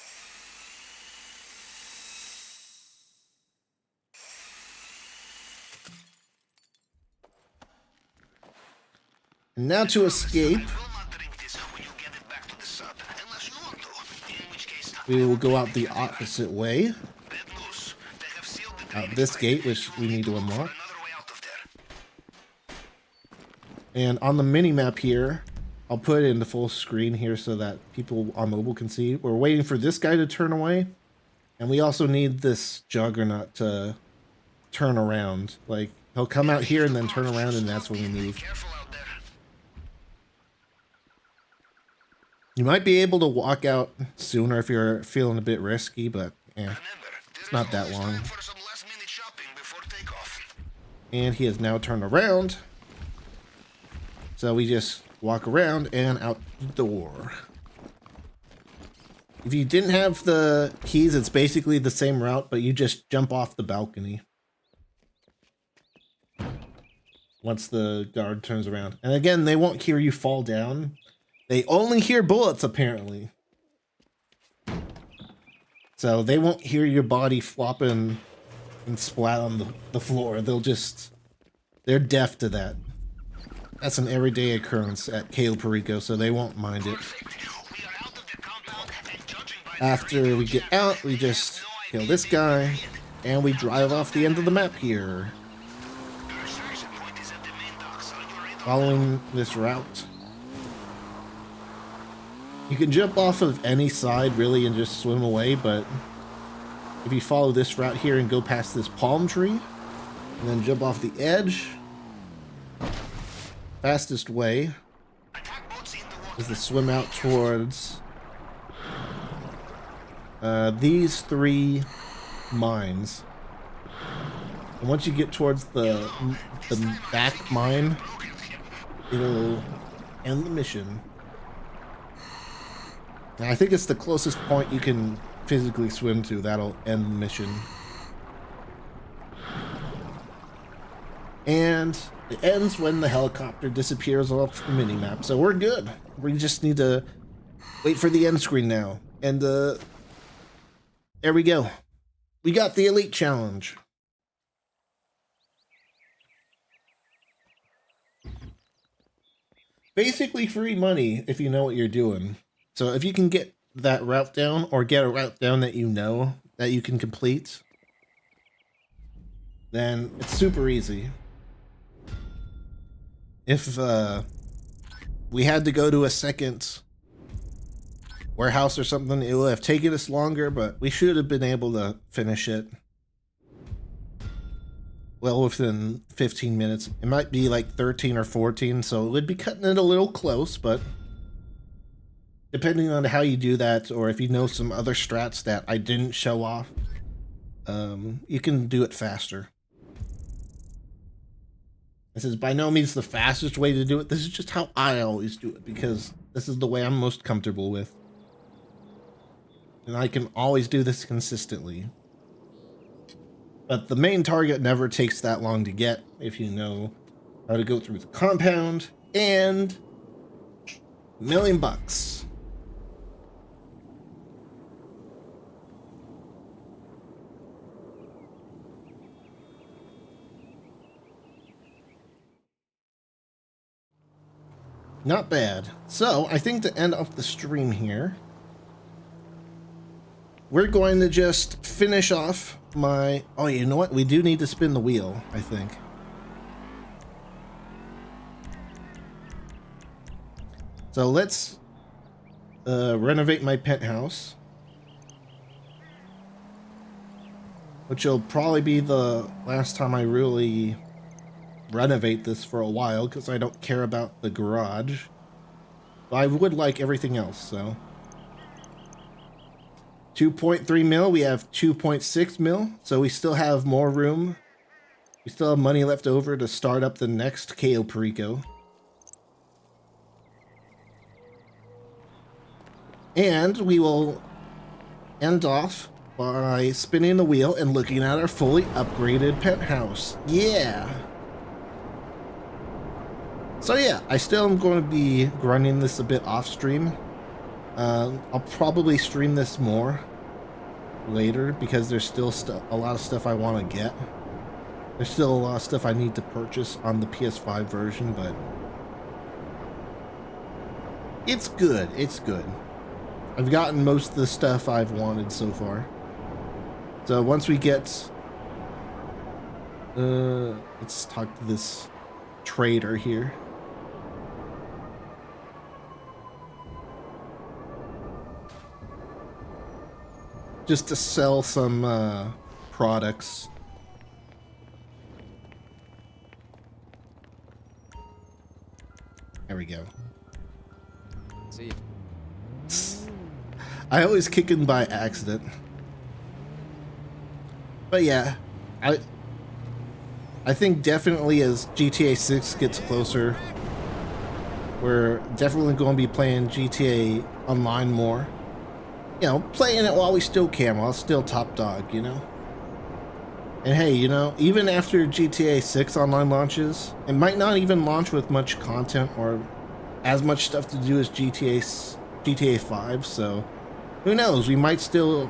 And now to escape, we will go out the opposite way. Out this gate, which we need to unlock. And on the mini-map here, I'll put it into full screen here so that people on mobile can see. We're waiting for this guy to turn away. And we also need this juggernaut to turn around. Like, he'll come out here and then turn around, and that's when we move. You might be able to walk out sooner if you're feeling a bit risky, but yeah, it's not that long. And he has now turned around. So we just walk around and out the door. If you didn't have the keys, it's basically the same route, but you just jump off the balcony once the guard turns around. And again, they won't hear you fall down. They only hear bullets, apparently. So they won't hear your body flopping and splat on the floor. They're deaf to that. That's an everyday occurrence at Cayo Perico, so they won't mind it. After we get out, we just kill this guy, and we drive off the end of the map here. Following this route. You can jump off of any side, really, and just swim away, but if you follow this route here and go past this palm tree, and then jump off the edge, fastest way is to swim out towards these 3 mines. And once you get towards the back mine, it'll end the mission. And I think it's the closest point you can physically swim to that'll end the mission. And it ends when the helicopter disappears off the minimap, so we're good. We just need to wait for the end screen now. And there we go. We got the Elite Challenge. Basically free money if you know what you're doing. So if you can get that route down, or get a route down that you know that you can complete, then it's super easy. If we had to go to a second warehouse or something, it would have taken us longer, but we should have been able to finish it well within 15 minutes. It might be like 13 or 14, so it would be cutting it a little close, but depending on how you do that, or if you know some other strats that I didn't show off, you can do it faster. This is by no means the fastest way to do it. This is just how I always do it, because this is the way I'm most comfortable with. And I can always do this consistently. But the main target never takes that long to get if you know how to go through the compound. And $1,000,000. Not bad. So, I think to end off the stream here, we're going to just finish off my... Oh, you know what? We do need to spin the wheel, I think. So let's renovate my penthouse, which will probably be the last time I really renovate this for a while, because I don't care about the garage. But I would like everything else, so 2.3 mil, we have 2.6 mil, so we still have more room. We still have money left over to start up the next KO Perico. And we will end off by spinning the wheel and looking at our fully upgraded penthouse. Yeah! So yeah, I still am going to be grinding this a bit off stream. I'll probably stream this more later because there's still a lot of stuff I want to get. There's still a lot of stuff I need to purchase on the PS5 version, but it's good. It's good. I've gotten most of the stuff I've wanted so far. So once we get... let's talk to this trader here. Just to sell some products. There we go. See. I always kick in by accident. But yeah, I think definitely as GTA 6 gets closer, we're definitely going to be playing GTA Online more. You know, playing it while we still can, while it's still top dog, you know? And hey, you know, even after GTA 6 Online launches, it might not even launch with much content or as much stuff to do as GTA 5, so who knows, it might still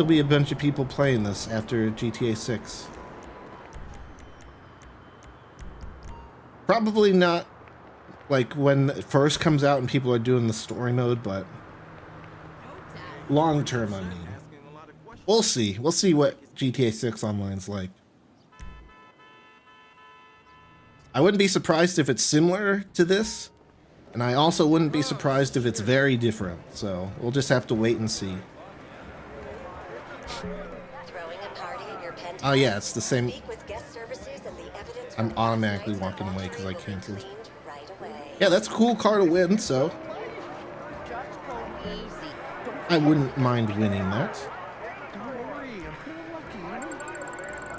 be a bunch of people playing this after GTA 6. Probably not like when it first comes out and people are doing the story mode, but long term, I mean. We'll see. We'll see what GTA 6 Online's like. I wouldn't be surprised if it's similar to this, and I also wouldn't be surprised if it's very different, so we'll just have to wait and see. Oh yeah, it's the same. I'm automatically walking away because I canceled. Yeah, that's a cool car to win, so I wouldn't mind winning that. Don't worry, I'm pretty lucky, you know?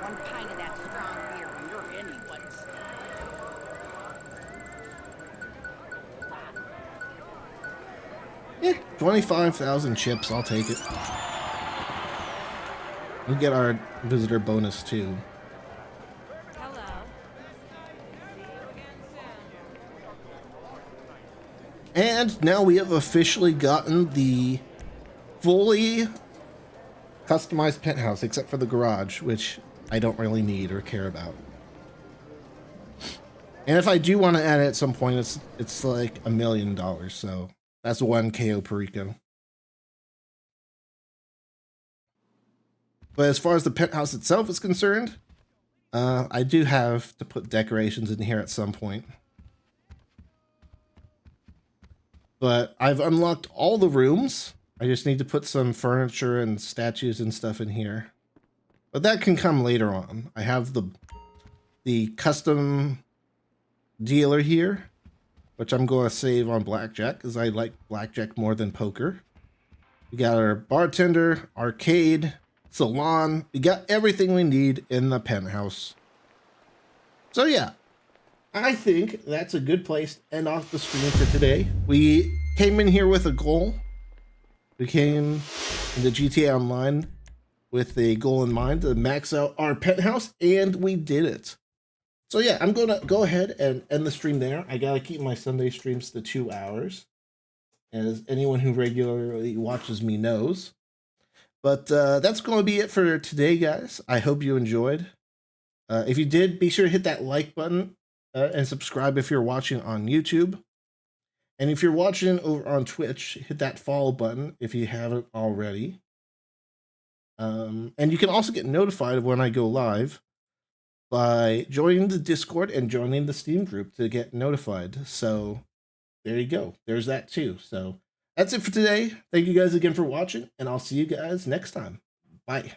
One pint of that strong beer and you're anyone's. Yeah, 25,000 chips, I'll take it. We get our visitor bonus too. Hello. And now we have officially gotten the fully customized penthouse, except for the garage, which I don't really need or care about. And if I do want to add it at some point, it's like $1 million, so that's one KO Perico. But as far as the penthouse itself is concerned, I do have to put decorations in here at some point. But I've unlocked all the rooms. I just need to put some furniture and statues and stuff in here. But that can come later on. I have the custom dealer here, which I'm going to save on blackjack because I like blackjack more than poker. We got our bartender, arcade, salon. We got everything we need in the penthouse. So yeah, I think that's a good place to end off the stream for today. We came in here with a goal. We came into GTA Online with a goal in mind to max out our penthouse, and we did it. So yeah, I'm going to go ahead and end the stream there. I got to keep my Sunday streams to 2 hours, as anyone who regularly watches me knows. But that's going to be it for today, guys. I hope you enjoyed. If you did, be sure to hit that like button and subscribe if you're watching on YouTube. And if you're watching over on Twitch, hit that follow button if you haven't already. And you can also get notified of when I go live by joining the Discord and joining the Steam group to get notified. So there you go. There's that too. So that's it for today. Thank you guys again for watching, and I'll see you guys next time. Bye.